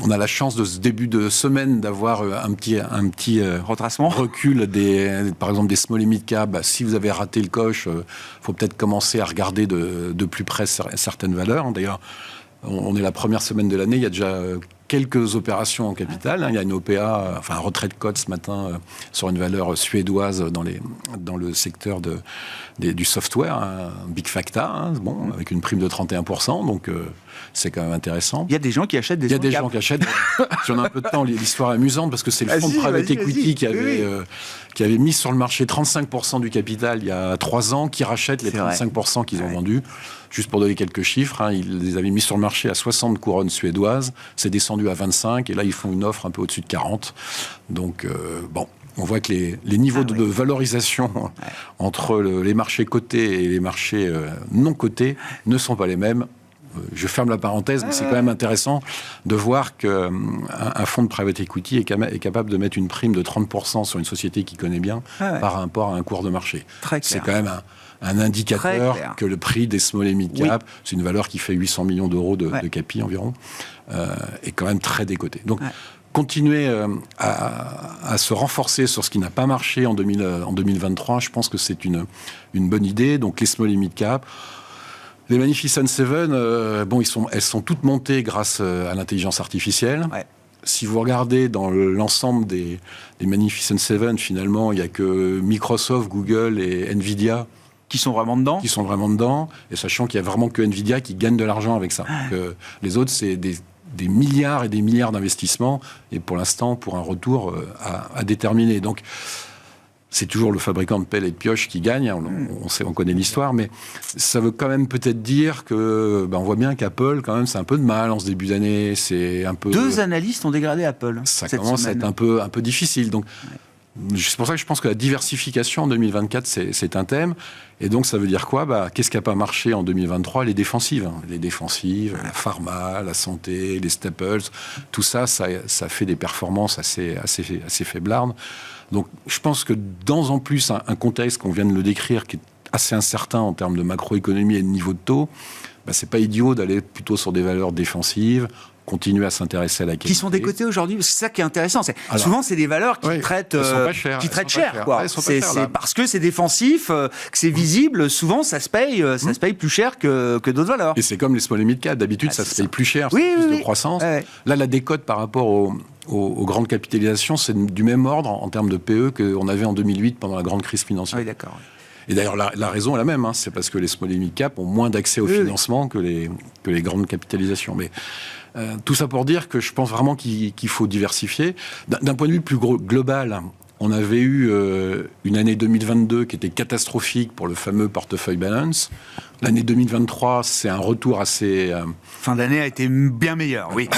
on a la chance de ce début de semaine d'avoir un petit retracement, recul par exemple des small et mid cap. Si vous avez raté le coche, faut peut-être commencer à regarder de plus près certaines valeurs. D'ailleurs, on est la première semaine de l'année, il y a déjà quelques opérations en capital. Il y a une OPA, enfin un retrait de cote ce matin sur une valeur suédoise dans le secteur du software, Big Facta, avec une prime de 31%, donc c'est quand même intéressant. Il y a des gens qui achètent des Il y a des gens qui achètent. Si on a un peu de temps, l'histoire est amusante parce que c'est le fonds de private equity qui avait mis sur le marché 35% du capital il y a 3 ans, qui rachète les 35% qu'ils ont vendus. Juste pour donner quelques chiffres, ils les avaient mis sur le marché à 60 couronnes suédoises, c'est descendu à 25, et là ils font une offre un peu au-dessus de 40. Donc on voit que les niveaux de valorisation entre les marchés cotés et les marchés non cotés ne sont pas les mêmes. Je ferme la parenthèse, mais c'est quand même intéressant de voir qu'un fonds de private equity est capable de mettre une prime de 30% sur une société qu'il connaît bien par rapport à un cours de marché. C'est quand même un indicateur que le prix des small et mid cap, c'est une valeur qui fait 800 millions d'euros de capi environ, est quand même très décoté. Donc, continuer à se renforcer sur ce qui n'a pas marché en 2023, je pense que c'est une bonne idée. Donc, les small et mid cap. Les Magnificent Seven, elles sont toutes montées grâce à l'intelligence artificielle. Si vous regardez dans l'ensemble des Magnificent Seven, finalement, il n'y a que Microsoft, Google et Nvidia qui sont vraiment dedans. Et sachant qu'il n'y a vraiment que Nvidia qui gagne de l'argent avec ça. Donc, les autres, c'est des milliards et des milliards d'investissements. Et pour l'instant, pour un retour à déterminer. Donc, c'est toujours le fabricant de pelles et de pioches qui gagne, on connaît l'histoire, mais ça veut quand même peut-être dire que, on voit bien qu'Apple, quand même, c'est un peu de mal en ce début d'année. C'est un peu. 2 analystes ont dégradé Apple. Ça commence à être un peu difficile. Donc, c'est pour ça que je pense que la diversification en 2024, c'est un thème. Et donc, ça veut dire quoi ? Qu'est-ce qui n'a pas marché en 2023 ? Les défensives. Les défensives, la pharma, la santé, les staples, tout ça fait des performances assez faiblardes. Donc, je pense que dans en plus un contexte qu'on vient de le décrire, qui est assez incertain en termes de macroéconomie et de niveau de taux, c'est pas idiot d'aller plutôt sur des valeurs défensives, continuer à s'intéresser à la qualité. Qui sont décotées aujourd'hui, c'est ça qui est intéressant. Souvent, c'est des valeurs qui traitent cher. C'est parce que c'est défensif, que c'est visible. Souvent, ça se paye plus cher que d'autres valeurs. Et c'est comme les small et mid cap. D'habitude, ça se paye plus cher, plus de croissance. Là, la décote par rapport aux grandes capitalisations, c'est du même ordre en termes de PE qu'on avait en 2008 pendant la grande crise financière. Oui, d'accord. Et d'ailleurs, la raison est la même. C'est parce que les small et mid cap ont moins d'accès au financement que les grandes capitalisations. Mais tout ça pour dire que je pense vraiment qu'il faut diversifier. D'un point de vue plus global, on avait eu une année 2022 qui était catastrophique pour le fameux portefeuille balance. L'année 2023, c'est un retour assez... Fin d'année a été bien meilleure, oui.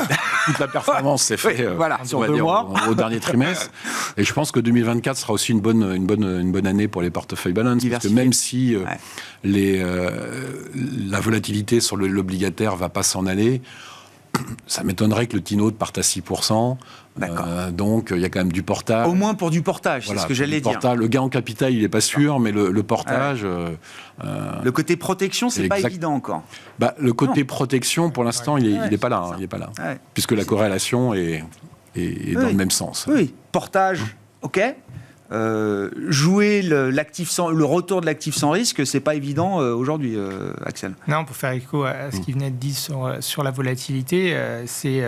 Toute la performance s'est faite au dernier trimestre. Et je pense que 2024 sera aussi une bonne année pour les portefeuilles balance. Parce que même si la volatilité sur l'obligataire ne va pas s'en aller, ça m'étonnerait que le T-Note parte à 6%. Donc, il y a quand même du portage. Au moins pour du portage, c'est ce que j'allais dire. Le gain en capital, il n'est pas sûr, mais le portage... le côté protection, c'est pas évident encore. Le côté protection, pour l'instant, il n'est pas là. Puisque la corrélation est dans le même sens. Oui, portage, ok. Jouer le retour de l'actif sans risque, c'est pas évident aujourd'hui, Axel. Non, pour faire écho à ce qu'il venait de dire sur la volatilité, c'est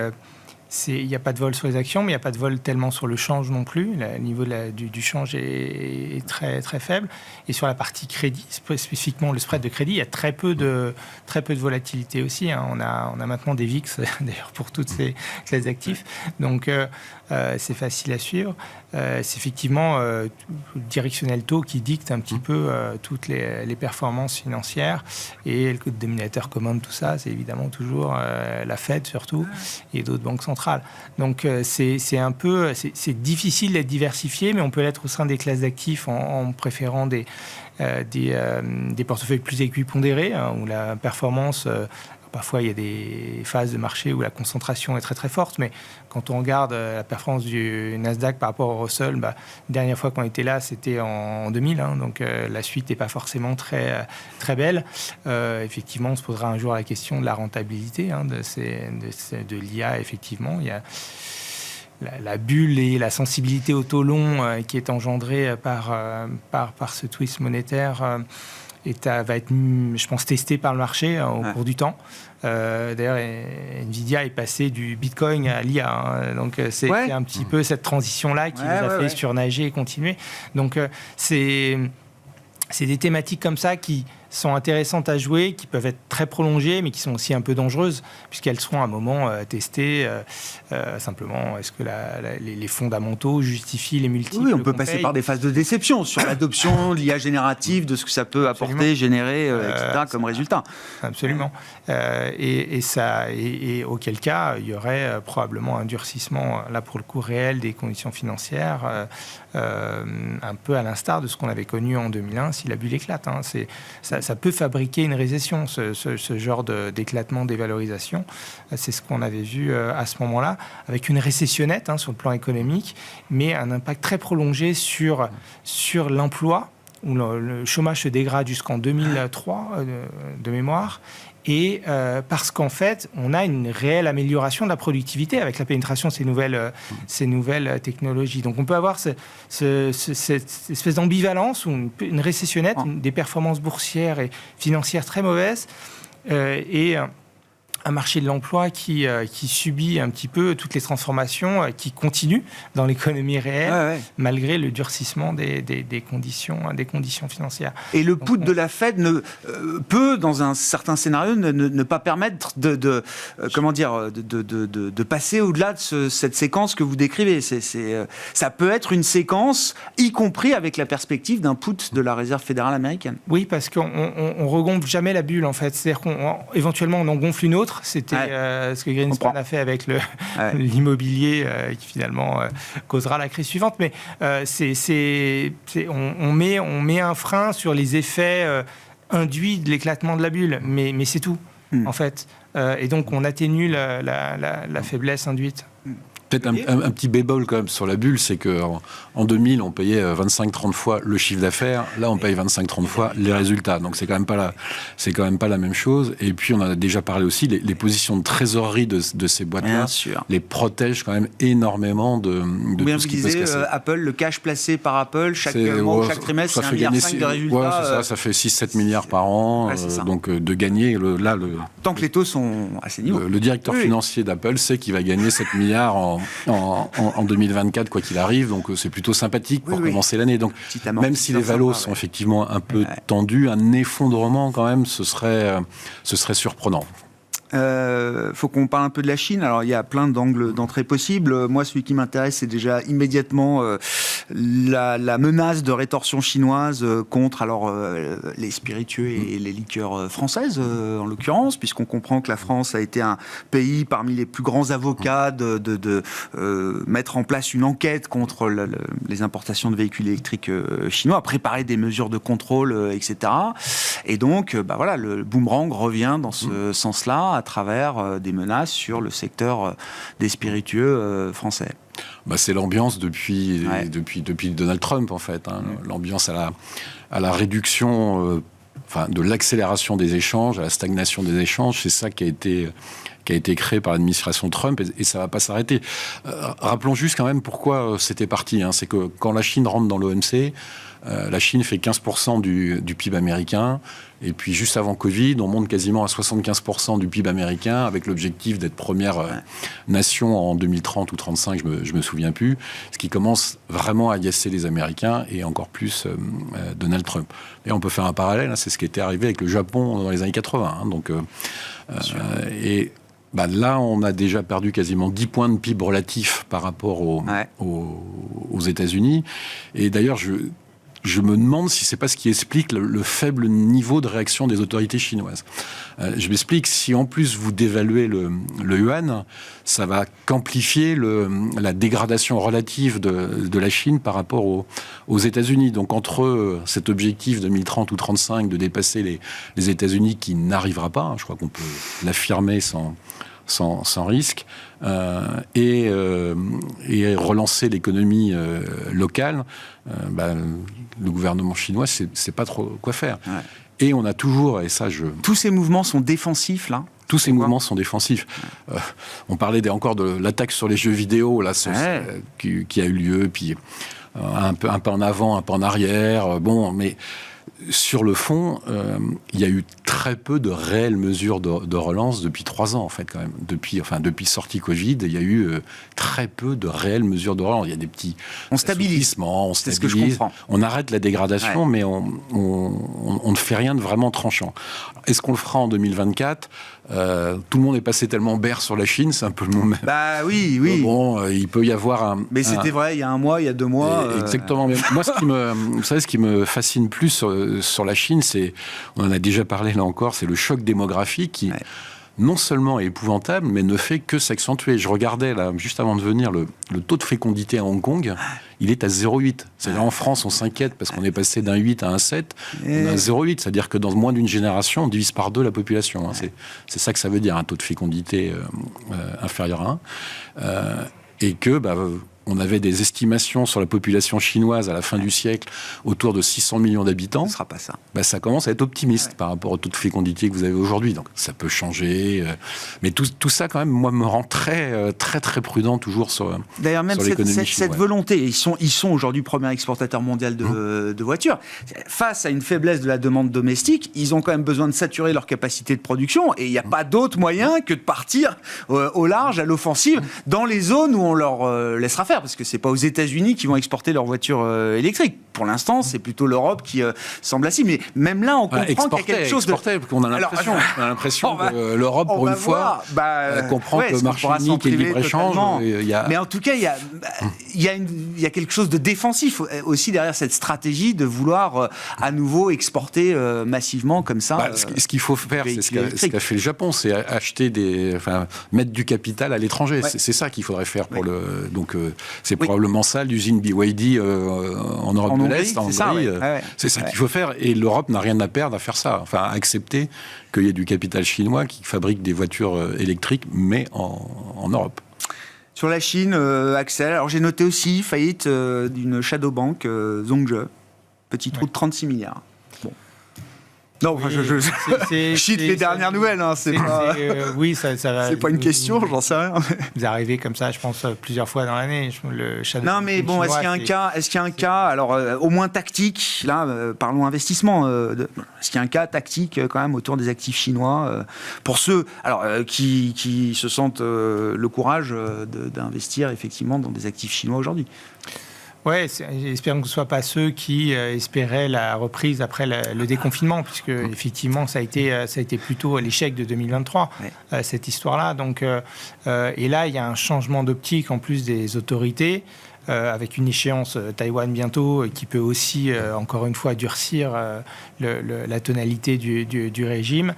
il n'y a pas de vol sur les actions, mais il n'y a pas de vol tellement sur le change non plus. Le niveau du change est très, très faible. Et sur la partie crédit, spécifiquement le spread de crédit, il y a très peu de volatilité aussi. On a maintenant des VIX, d'ailleurs, pour toutes ces classes d'actifs. Donc, c'est facile à suivre. C'est effectivement le directionnel taux qui dicte un petit peu toutes les performances financières. Et le dénominateur commun de tout ça, c'est évidemment toujours la Fed, surtout, et d'autres banques centrales. Donc c'est difficile d'être diversifié, mais on peut l'être au sein des classes d'actifs en préférant des portefeuilles plus équipondérés, où la performance, parfois il y a des phases de marché où la concentration est très très forte, mais quand on regarde la performance du Nasdaq par rapport au Russell, la dernière fois qu'on était là, c'était en 2000, donc la suite n'est pas forcément très, très belle. Effectivement, on se posera un jour la question de la rentabilité de l'IA. Effectivement, il y a la bulle et la sensibilité au taux long qui est engendrée par ce twist monétaire va être, je pense, testé par le marché au cours du temps. D'ailleurs, Nvidia est passé du Bitcoin à l'IA. Donc, c'est un petit peu cette transition-là qui nous a fait surnager et continuer. Donc, c'est des thématiques comme ça qui sont intéressantes à jouer, qui peuvent être très prolongées, mais qui sont aussi un peu dangereuses, puisqu'elles seront à un moment testées. Simplement, est-ce que les fondamentaux justifient les multiples? Oui, on peut passer par des phases de déception sur l'adoption de l'IA générative, de ce que ça peut apporter, générer, etc., comme résultat. Absolument. Et auquel cas, il y aurait probablement un durcissement, là pour le coup réel, des conditions financières, un peu à l'instar de ce qu'on avait connu en 2001 si la bulle éclate. Ça peut fabriquer une récession, ce genre d'éclatement, dévalorisation. C'est ce qu'on avait vu à ce moment-là, avec une récessionnette sur le plan économique, mais un impact très prolongé sur l'emploi, où le chômage se dégrade jusqu'en 2003, de mémoire. Et parce qu'en fait, on a une réelle amélioration de la productivité avec la pénétration de ces nouvelles technologies. Donc on peut avoir cette espèce d'ambivalence ou une récessionnette, des performances boursières et financières très mauvaises, et un marché de l'emploi qui subit un petit peu toutes les transformations qui continuent dans l'économie réelle, malgré le durcissement des conditions financières. Et le put de la Fed peut, dans un certain scénario, ne pas permettre de passer au-delà de cette séquence que vous décrivez. Ça peut être une séquence, y compris avec la perspective d'un put de la Réserve fédérale américaine. Oui, parce qu'on regonfle jamais la bulle, en fait. C'est-à-dire qu'éventuellement, on en gonfle une autre. C'était ce que Greenspan a fait avec l'immobilier qui finalement causera la crise suivante. Mais on met un frein sur les effets induits de l'éclatement de la bulle. Mais c'est tout, en fait. Et donc, on atténue la faiblesse induite. Peut-être un petit bémol quand même sur la bulle, c'est qu'en 2000, on payait 25-30 fois le chiffre d'affaires. Là, on paye 25-30 fois les résultats. Donc, c'est quand même pas la même chose. Et puis, on en a déjà parlé aussi, les positions de trésorerie de ces boîtes-là les protègent quand même énormément de tout ce qui peut se casser. Apple, le cash placé par Apple, chaque mois ou chaque trimestre, c'est 1,5 milliard de résultats. Ça fait 6-7 milliards par an. Donc, de gagner, tant que les taux sont à ces niveaux. Le directeur financier d'Apple sait qu'il va gagner 7 milliards en 2024, quoi qu'il arrive, donc c'est plutôt sympathique pour commencer l'année. Donc, même si les valos sont effectivement un peu tendus, un effondrement quand même, ce serait surprenant. Faut qu'on parle un peu de la Chine. Alors, il y a plein d'angles d'entrée possibles. Moi, celui qui m'intéresse, c'est déjà immédiatement la menace de rétorsion chinoise contre les spiritueux et les liqueurs françaises, en l'occurrence, puisqu'on comprend que la France a été un pays parmi les plus grands avocats de mettre en place une enquête contre les importations de véhicules électriques chinois, à préparer des mesures de contrôle, etc. Et donc, le boomerang revient dans ce sens-là, à travers des menaces sur le secteur des spiritueux français. C'est l'ambiance depuis Donald Trump, en fait. L'ambiance à la réduction, de l'accélération des échanges, à la stagnation des échanges. C'est ça qui a été créé par l'administration Trump, et ça ne va pas s'arrêter. Rappelons juste quand même pourquoi c'était parti. C'est que quand la Chine rentre dans l'OMC, La Chine fait 15% du PIB américain. Et puis, juste avant Covid, on monte quasiment à 75% du PIB américain avec l'objectif d'être première nation en 2030 ou 35, je me souviens plus. Ce qui commence vraiment à agacer les Américains et encore plus Donald Trump. Et on peut faire un parallèle, c'est ce qui était arrivé avec le Japon dans les années 80. Donc, là, on a déjà perdu quasiment 10 points de PIB relatifs par rapport aux États-Unis. Et d'ailleurs, je me demande si c'est pas ce qui explique le faible niveau de réaction des autorités chinoises. Je m'explique, si en plus vous dévaluez le yuan, ça va qu'amplifier la dégradation relative de la Chine par rapport aux États-Unis. Donc entre cet objectif 2030 ou 35 de dépasser les États-Unis qui n'arrivera pas, je crois qu'on peut l'affirmer sans risque, et relancer l'économie locale, le gouvernement chinois ne sait pas trop quoi faire. Ouais. Et on a toujours, et ça Tous ces mouvements sont défensifs, là ? Tous ces mouvements sont défensifs. On parlait encore de l'attaque sur les jeux vidéo, là, qui a eu lieu, puis un peu en avant, un peu en arrière. Mais sur le fond, il y a eu très peu de réelles mesures de relance depuis 3 ans, en fait, quand même. Depuis sortie Covid, il y a eu très peu de réelles mesures de relance. Il y a des petits assouplissements, on stabilise, c'est ce que je comprends. On arrête la dégradation, mais on ne fait rien de vraiment tranchant. Est-ce qu'on le fera en 2024 ? Tout le monde est passé tellement bear sur la Chine, c'est un peu le moment. Oui. Il peut y avoir Mais c'était vrai il y a 1 mois, il y a 2 mois. Exactement. Mais moi, ce qui me fascine plus sur la Chine, on en a déjà parlé là encore, c'est le choc démographique qui non seulement est épouvantable, mais ne fait que s'accentuer. Je regardais là, juste avant de venir, le taux de fécondité à Hong Kong, il est à 0,8. C'est-à-dire en France, on s'inquiète parce qu'on est passé d'un 8 à un 7, on a 0,8. C'est-à-dire que dans moins d'une génération, on divise par 2 la population. C'est ça que ça veut dire, un taux de fécondité inférieur à 1. Et que... on avait des estimations sur la population chinoise à la fin du siècle autour de 600 millions d'habitants. Ce ne sera pas ça. Ça commence à être optimiste par rapport au taux de fécondité que vous avez aujourd'hui. Donc ça peut changer. Mais tout ça, quand même, moi, me rend très, très, très prudent toujours sur l'économie chinoise. D'ailleurs, même cette volonté, ils sont aujourd'hui premier exportateur mondial de voitures. Face à une faiblesse de la demande domestique, ils ont quand même besoin de saturer leur capacité de production. Et il n'y a pas d'autre moyen que de partir au large, à l'offensive, dans les zones où on leur laissera faire. Parce que c'est pas aux États-Unis qui vont exporter leurs voitures électriques. Pour l'instant, c'est plutôt l'Europe qui semble assis. Mais même là, on comprend qu'il y a quelque chose on a l'impression que l'Europe, pour une fois, comprend que le marché unique et le libre-échange... Mais en tout cas, il y a quelque chose de défensif aussi derrière cette stratégie de vouloir à nouveau exporter massivement comme ça. Ce qu'il faut faire, c'est ce qu'a fait le Japon, c'est acheter mettre du capital à l'étranger. Ouais. C'est ça qu'il faudrait faire pour c'est probablement ça, l'usine BYD en Europe de l'Est, en Hongrie. C'est ça qu'il faut faire. Et l'Europe n'a rien à perdre à faire ça. À accepter qu'il y ait du capital chinois qui fabrique des voitures électriques, mais en Europe. Sur la Chine, Axel, alors j'ai noté aussi faillite d'une shadow bank, Zhongzhe. Petit trou de 36 milliards. Non, je chute les dernières nouvelles. C'est pas une question, j'en sais rien. Vous arrivez comme ça, je pense, plusieurs fois dans l'année. Non, mais bon, est-ce qu'il y a un cas, alors au moins tactique, là, parlons investissement, est-ce qu'il y a un cas tactique quand même autour des actifs chinois pour ceux qui se sentent le courage d'investir effectivement dans des actifs chinois aujourd'hui? Oui, espérons que ce ne soit pas ceux qui espéraient la reprise après le déconfinement, puisque effectivement, ça a été plutôt l'échec de 2023, cette histoire-là. Donc, et là, il y a un changement d'optique en plus des autorités, avec une échéance Taïwan bientôt, qui peut aussi, encore une fois, durcir la tonalité du régime.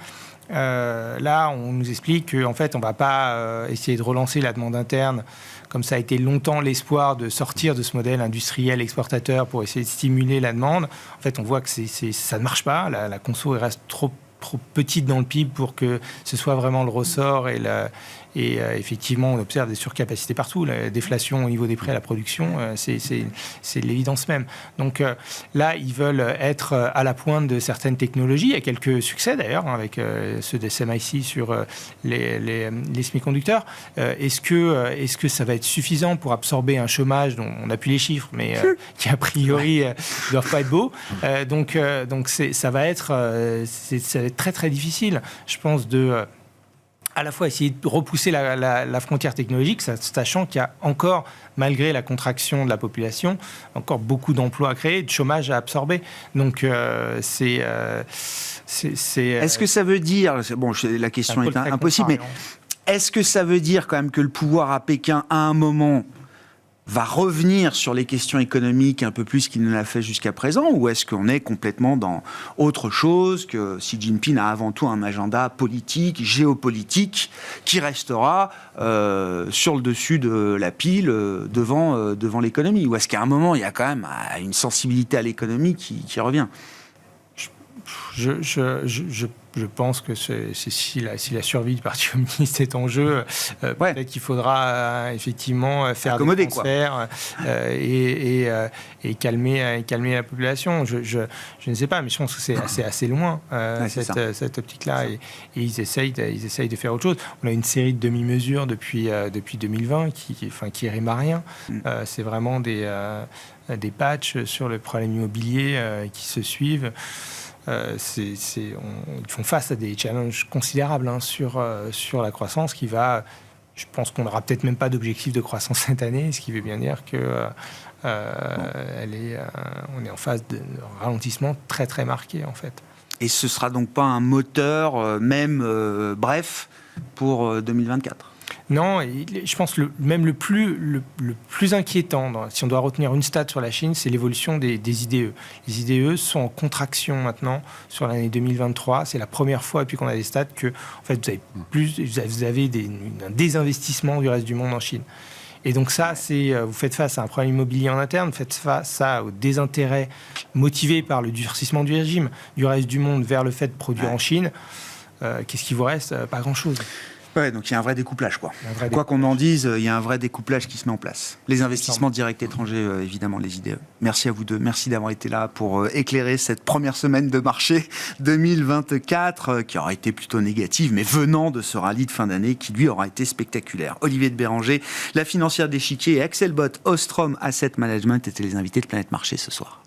Là, on nous explique qu'en fait, on ne va pas essayer de relancer la demande interne, comme ça a été longtemps l'espoir de sortir de ce modèle industriel exportateur pour essayer de stimuler la demande. En fait, on voit que ça ne marche pas. La conso reste trop trop petite dans le PIB pour que ce soit vraiment le ressort. Et effectivement, on observe des surcapacités partout. La déflation au niveau des prix à la production, c'est l'évidence même. Donc là, ils veulent être à la pointe de certaines technologies. Il y a quelques succès d'ailleurs, avec ceux des SMIC sur les semi-conducteurs. Est-ce que ça va être suffisant pour absorber un chômage dont on n'a plus les chiffres, mais qui a priori ne doivent pas être beaux. Donc ça va être très très difficile, je pense, à la fois essayer de repousser la frontière technologique, sachant qu'il y a encore, malgré la contraction de la population, encore beaucoup d'emplois à créer, de chômage à absorber. Donc Est-ce que ça veut dire, bon, la question est impossible, mais est-ce que ça veut dire quand même que le pouvoir à Pékin, à un moment, va revenir sur les questions économiques un peu plus qu'il ne l'a fait jusqu'à présent, ou est-ce qu'on est complètement dans autre chose, que Xi Jinping a avant tout un agenda politique, géopolitique, qui restera sur le dessus de la pile devant l'économie, ou est-ce qu'à un moment il y a quand même une sensibilité à l'économie qui revient? Je pense que si la survie du Parti communiste est en jeu, peut-être qu'il faudra effectivement faire accommoder, des transferts et calmer la population. Je ne sais pas, mais je pense que c'est assez loin, cette optique-là. Et ils essayent de faire autre chose. On a une série de demi-mesures depuis 2020 qui riment à rien. C'est vraiment des patchs sur le problème immobilier qui se suivent. Ils font face à des challenges considérables sur la croissance qui va... Je pense qu'on n'aura peut-être même pas d'objectif de croissance cette année, ce qui veut bien dire qu'on est en phase de ralentissement très très marqué en fait. Et ce ne sera donc pas un moteur, bref, pour 2024 ? Non, je pense que le plus inquiétant, si on doit retenir une stat sur la Chine, c'est l'évolution des IDE. Les IDE sont en contraction maintenant sur l'année 2023. C'est la première fois depuis qu'on a des stats que en fait, vous avez un désinvestissement du reste du monde en Chine. Et donc ça, vous faites face à un problème immobilier en interne, vous faites face au désintérêt motivé par le durcissement du régime du reste du monde vers le fait de produire en Chine. Qu'est-ce qui vous reste ? Pas grand-chose. Ouais, donc il y a un vrai découplage, quoi. Quoi qu'on en dise, il y a un vrai découplage qui se met en place. Les investissements directs étrangers, évidemment, les IDE. Merci à vous deux. Merci d'avoir été là pour éclairer cette première semaine de marché 2024, qui aura été plutôt négative, mais venant de ce rallye de fin d'année qui, lui, aura été spectaculaire. Olivier de Béranger, la financière d'Échiquier, et Axel Bott, Ostrom Asset Management étaient les invités de Planète Marché ce soir.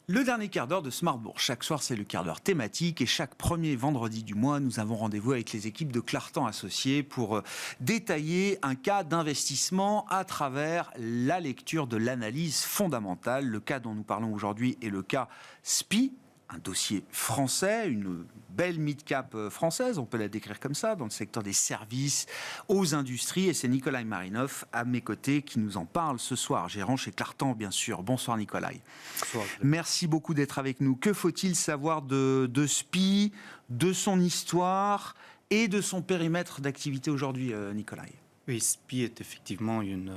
Le dernier quart d'heure de Smart Bourse. Chaque soir, c'est le quart d'heure thématique et chaque premier vendredi du mois, nous avons rendez-vous avec les équipes de Clartan Associés pour détailler un cas d'investissement à travers la lecture de l'analyse fondamentale. Le cas dont nous parlons aujourd'hui est le cas SPIE, un dossier français, une belle mid-cap française, on peut la décrire comme ça, dans le secteur des services aux industries. Et c'est Nikolai Marinov, à mes côtés, qui nous en parle ce soir, gérant chez Clartan, bien sûr. Bonsoir Nikolai. Bonsoir. Merci beaucoup d'être avec nous. Que faut-il savoir de SPIE, de son histoire et de son périmètre d'activité aujourd'hui, Nikolai ? Oui, SPIE est effectivement une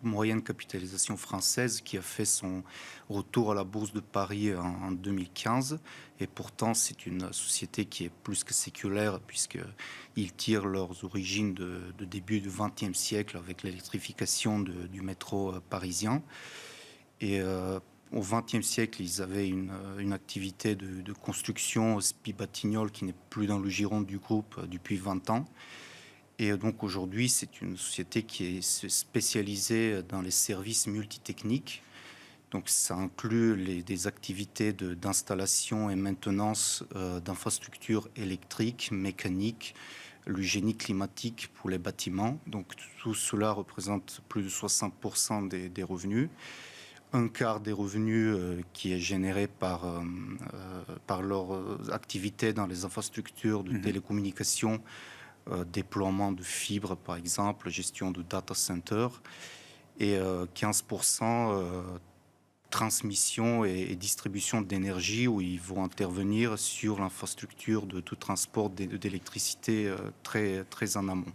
moyenne capitalisation française qui a fait son retour à la Bourse de Paris en 2015. Et pourtant, c'est une société qui est plus que séculaire puisqu'ils tirent leurs origines de début du XXe siècle avec l'électrification du métro parisien. Et au XXe siècle, ils avaient une activité de construction SPIE Batignolles qui n'est plus dans le giron du groupe depuis 20 ans. Et donc aujourd'hui, c'est une société qui est spécialisée dans les services multitechniques. Donc ça inclut des activités d'installation et maintenance d'infrastructures électriques, mécaniques, le génie climatique pour les bâtiments. Donc tout cela représente plus de 60% des revenus. Un quart des revenus qui est généré par leur activité dans les infrastructures de télécommunications, déploiement de fibres, par exemple, gestion de data center, et 15% transmission et distribution d'énergie, où ils vont intervenir sur l'infrastructure de tout transport d'électricité très, très en amont.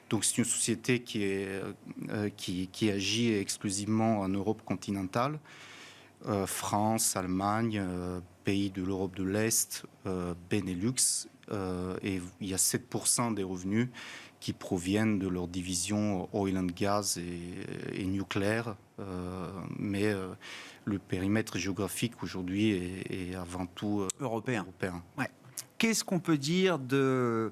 Donc c'est une société qui agit exclusivement en Europe continentale, France, Allemagne, pays de l'Europe de l'Est, Benelux, et il y a 7% des revenus qui proviennent de leur division oil and gas et nucléaire, mais le périmètre géographique aujourd'hui est avant tout Européen. Ouais. Qu'est-ce qu'on peut dire de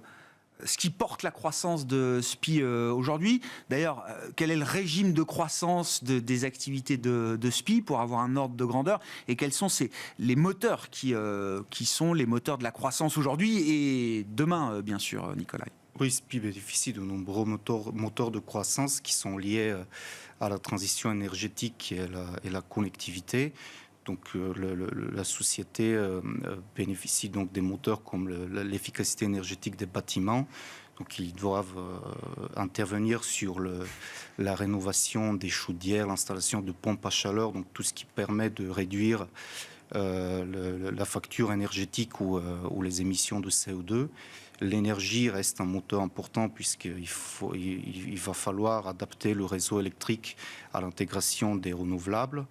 ce qui porte la croissance de SPIE aujourd'hui? D'ailleurs, quel est le régime de croissance des activités de SPIE pour avoir un ordre de grandeur? Et quels sont les moteurs qui sont les moteurs de la croissance aujourd'hui et demain, bien sûr, Nicolas? Oui, SPIE bénéficie de nombreux moteurs de croissance qui sont liés à la transition énergétique et la connectivité. Donc la société bénéficie donc des moteurs comme l'efficacité énergétique des bâtiments. Donc ils doivent intervenir sur la rénovation des chaudières, l'installation de pompes à chaleur, donc tout ce qui permet de réduire la facture énergétique ou les émissions de CO2. L'énergie reste un moteur important puisqu'il va falloir adapter le réseau électrique à l'intégration des renouvelables.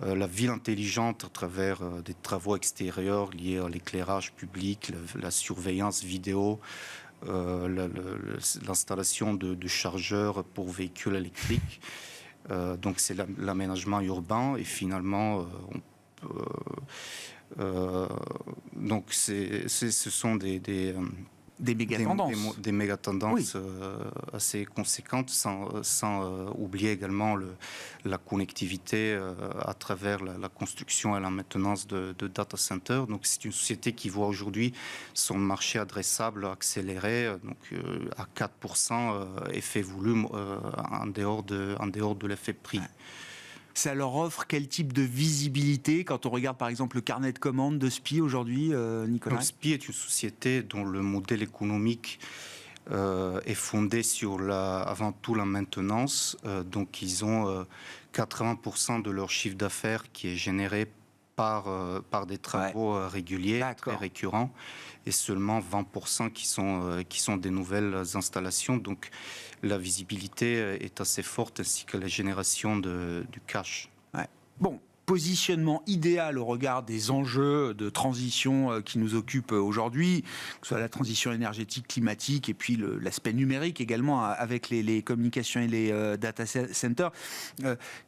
La ville intelligente à travers des travaux extérieurs liés à l'éclairage public, la surveillance vidéo, l'installation de chargeurs pour véhicules électriques. Donc c'est l'aménagement urbain et finalement donc ce sont des méga-tendances. Des méga-tendances assez conséquentes, sans oublier également la connectivité à travers la construction et la maintenance de data centers. Donc c'est une société qui voit aujourd'hui son marché adressable accélérer donc, à 4% effet volume en dehors de l'effet prix. Ouais. Ça leur offre quel type de visibilité quand on regarde par exemple le carnet de commandes de SPIE aujourd'hui, Nicolas? Donc, SPIE est une société dont le modèle économique est fondé sur avant tout la maintenance. Donc ils ont 80% de leur chiffre d'affaires qui est généré par des travaux réguliers, très récurrents, et seulement 20% qui sont des nouvelles installations. Donc la visibilité est assez forte, ainsi que la génération du cash. Ouais. Bon, positionnement idéal au regard des enjeux de transition qui nous occupent aujourd'hui, que ce soit la transition énergétique, climatique, et puis l'aspect numérique également avec les communications et les data centers.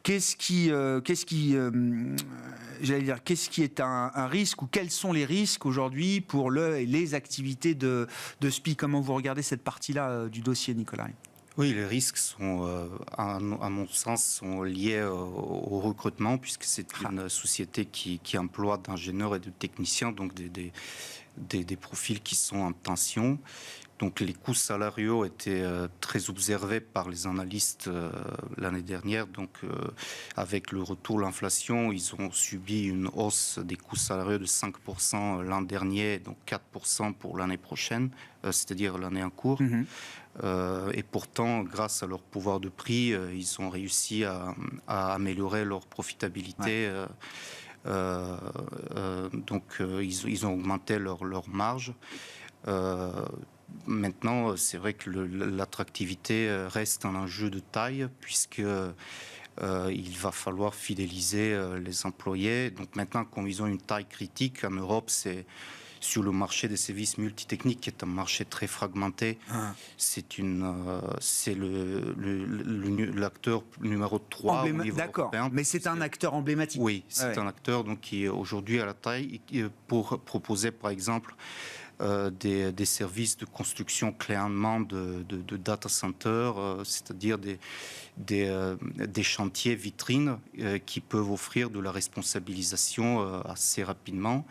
Qu'est-ce qui est un risque, ou quels sont les risques aujourd'hui pour les activités de SPIE? Comment vous regardez cette partie-là du dossier, Nicolas? Oui, les risques sont, à mon sens, sont liés au recrutement, puisque c'est une société qui emploie d'ingénieurs et de techniciens, donc des profils qui sont en tension. Donc les coûts salariaux étaient très observés par les analystes l'année dernière. Donc avec le retour de l'inflation, ils ont subi une hausse des coûts salariaux de 5% l'an dernier, donc 4% pour l'année prochaine, c'est-à-dire l'année en cours. Mm-hmm. Et pourtant, grâce à leur pouvoir de prix, ils ont réussi à améliorer leur profitabilité. Donc ils ont augmenté leur marge. Maintenant, c'est vrai que l'attractivité reste un enjeu de taille, puisque il va falloir fidéliser les employés. Donc maintenant, comme ils ont une taille critique en Europe, c'est sur le marché des services multitechniques, qui est un marché très fragmenté. C'est l'acteur numéro 3 au niveau européen. Mais c'est un acteur emblématique. Oui, c'est un acteur donc, qui est aujourd'hui à la taille pour proposer, par exemple, des services de construction clé en main de data centers, c'est-à-dire des chantiers vitrines qui peuvent offrir de la responsabilisation assez rapidement.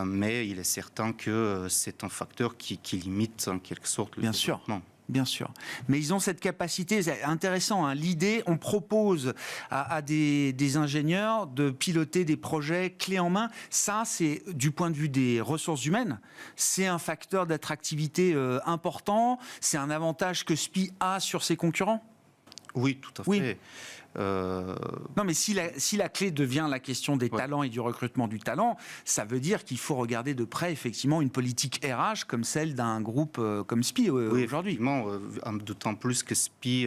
Mais il est certain que c'est un facteur qui limite en quelque sorte le développement. Bien sûr. Mais ils ont cette capacité, c'est intéressant, hein. L'idée, on propose à des ingénieurs de piloter des projets clés en main. Ça, c'est du point de vue des ressources humaines, c'est un facteur d'attractivité important. C'est un avantage que SPIE a sur ses concurrents. Oui, tout à Oui. fait. Non, mais si la clé devient la question des talents et du recrutement du talent, ça veut dire qu'il faut regarder de près, effectivement, une politique RH comme celle d'un groupe comme SPI Oui, aujourd'hui. effectivement, d'autant plus que SPI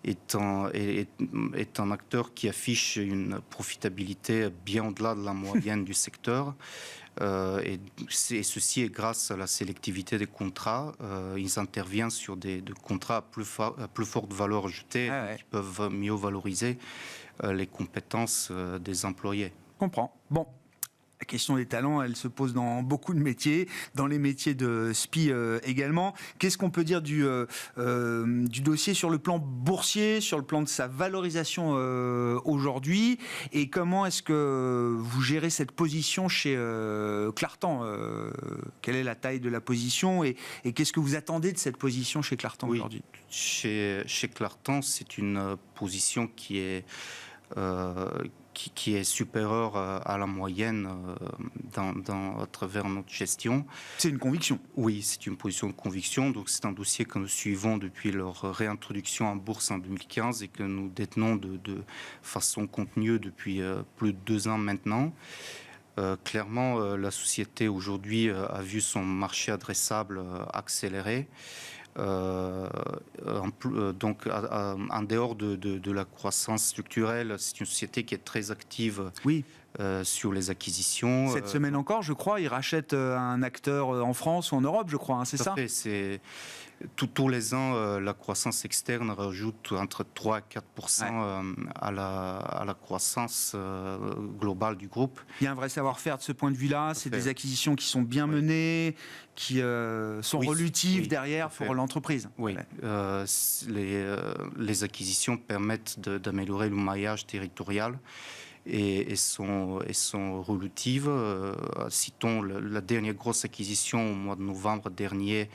est un acteur qui affiche une profitabilité bien au-delà de la moyenne du secteur. Et ceci est grâce à la sélectivité des contrats. Ils interviennent sur des contrats à plus forte valeur ajoutée qui peuvent mieux valoriser les compétences des employés. Je comprends. Bon. La question des talents, elle se pose dans beaucoup de métiers, dans les métiers de SPI également. Qu'est-ce qu'on peut dire du dossier sur le plan boursier, sur le plan de sa valorisation aujourd'hui, et comment est-ce que vous gérez cette position chez Clartan quelle est la taille de la position et qu'est-ce que vous attendez de cette position chez Clartan aujourd'hui? Chez Clartan, c'est une position qui est supérieur à la moyenne à travers notre gestion. C'est une conviction. Oui, c'est une position de conviction. Donc c'est un dossier que nous suivons depuis leur réintroduction en bourse en 2015 et que nous détenons de façon continue depuis plus de 2 ans maintenant. Clairement, la société aujourd'hui a vu son marché adressable accélérer. Donc, en dehors de la croissance structurelle, c'est une société qui est très active sur les acquisitions. Cette semaine encore, je crois, ils rachètent un acteur en France ou en Europe, je crois, hein, c'est ça? Tout à fait. Tous les ans, la croissance externe rajoute entre 3 et 4% à la croissance globale du groupe. Il y a un vrai savoir-faire de ce point de vue-là. C'est des acquisitions qui sont bien menées, qui sont relutives derrière pour l'entreprise. Oui, les acquisitions permettent d'améliorer le maillage territorial et sont relutives. Citons la dernière grosse acquisition au mois de novembre dernier,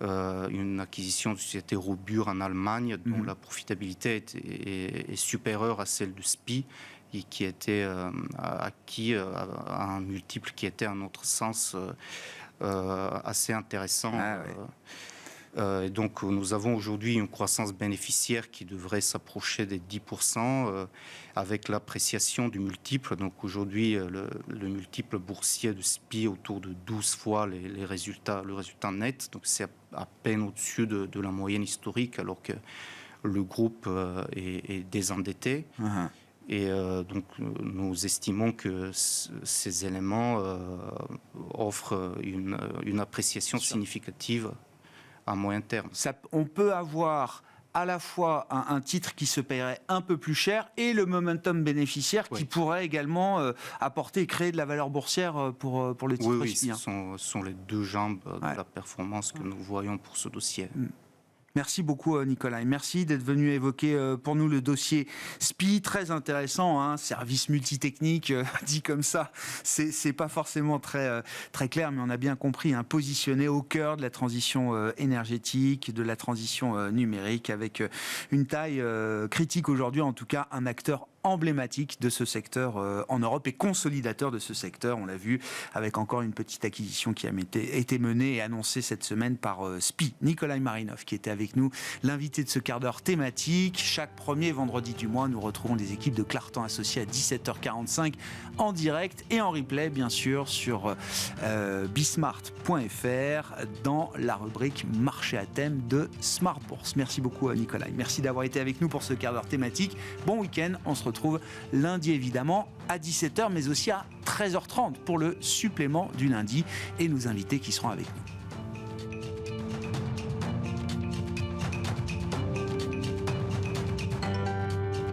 une acquisition de société Robur en Allemagne, dont la profitabilité est supérieure à celle de SPI et qui a été acquis à un multiple qui était, à notre sens, assez intéressant. Et donc, nous avons aujourd'hui une croissance bénéficiaire qui devrait s'approcher des 10% avec l'appréciation du multiple. Donc, aujourd'hui, le multiple boursier de SPI autour de 12 fois le résultat net. Donc, c'est à peine au-dessus de la moyenne historique, alors que le groupe est désendetté. Et donc, nous estimons que ces éléments offrent une appréciation significative à moyen terme. On peut avoir à la fois un titre qui se paierait un peu plus cher et le momentum bénéficiaire qui pourrait également apporter et créer de la valeur boursière pour le titre. Oui, ce sont les 2 jambes de la performance que nous voyons pour ce dossier. Merci beaucoup Nicolas. Merci d'être venu évoquer pour nous le dossier SPI, très intéressant, hein, service multitechnique, dit comme ça, c'est pas forcément très clair, mais on a bien compris, hein, positionné au cœur de la transition énergétique, de la transition numérique, avec une taille critique aujourd'hui, en tout cas un acteur emblématique de ce secteur en Europe et consolidateur de ce secteur. On l'a vu avec encore une petite acquisition qui a été menée et annoncée cette semaine par SPI. Nicolas Marinov qui était avec nous, l'invité de ce quart d'heure thématique. Chaque premier vendredi du mois, nous retrouvons les équipes de Clartan Associés à 17h45 en direct et en replay, bien sûr, sur bismart.fr dans la rubrique Marché à thème de Smart Bourse. Merci beaucoup Nicolas. Merci d'avoir été avec nous pour ce quart d'heure thématique. Bon week-end. On se retrouve lundi évidemment à 17h mais aussi à 13h30 pour le supplément du lundi et nos invités qui seront avec nous.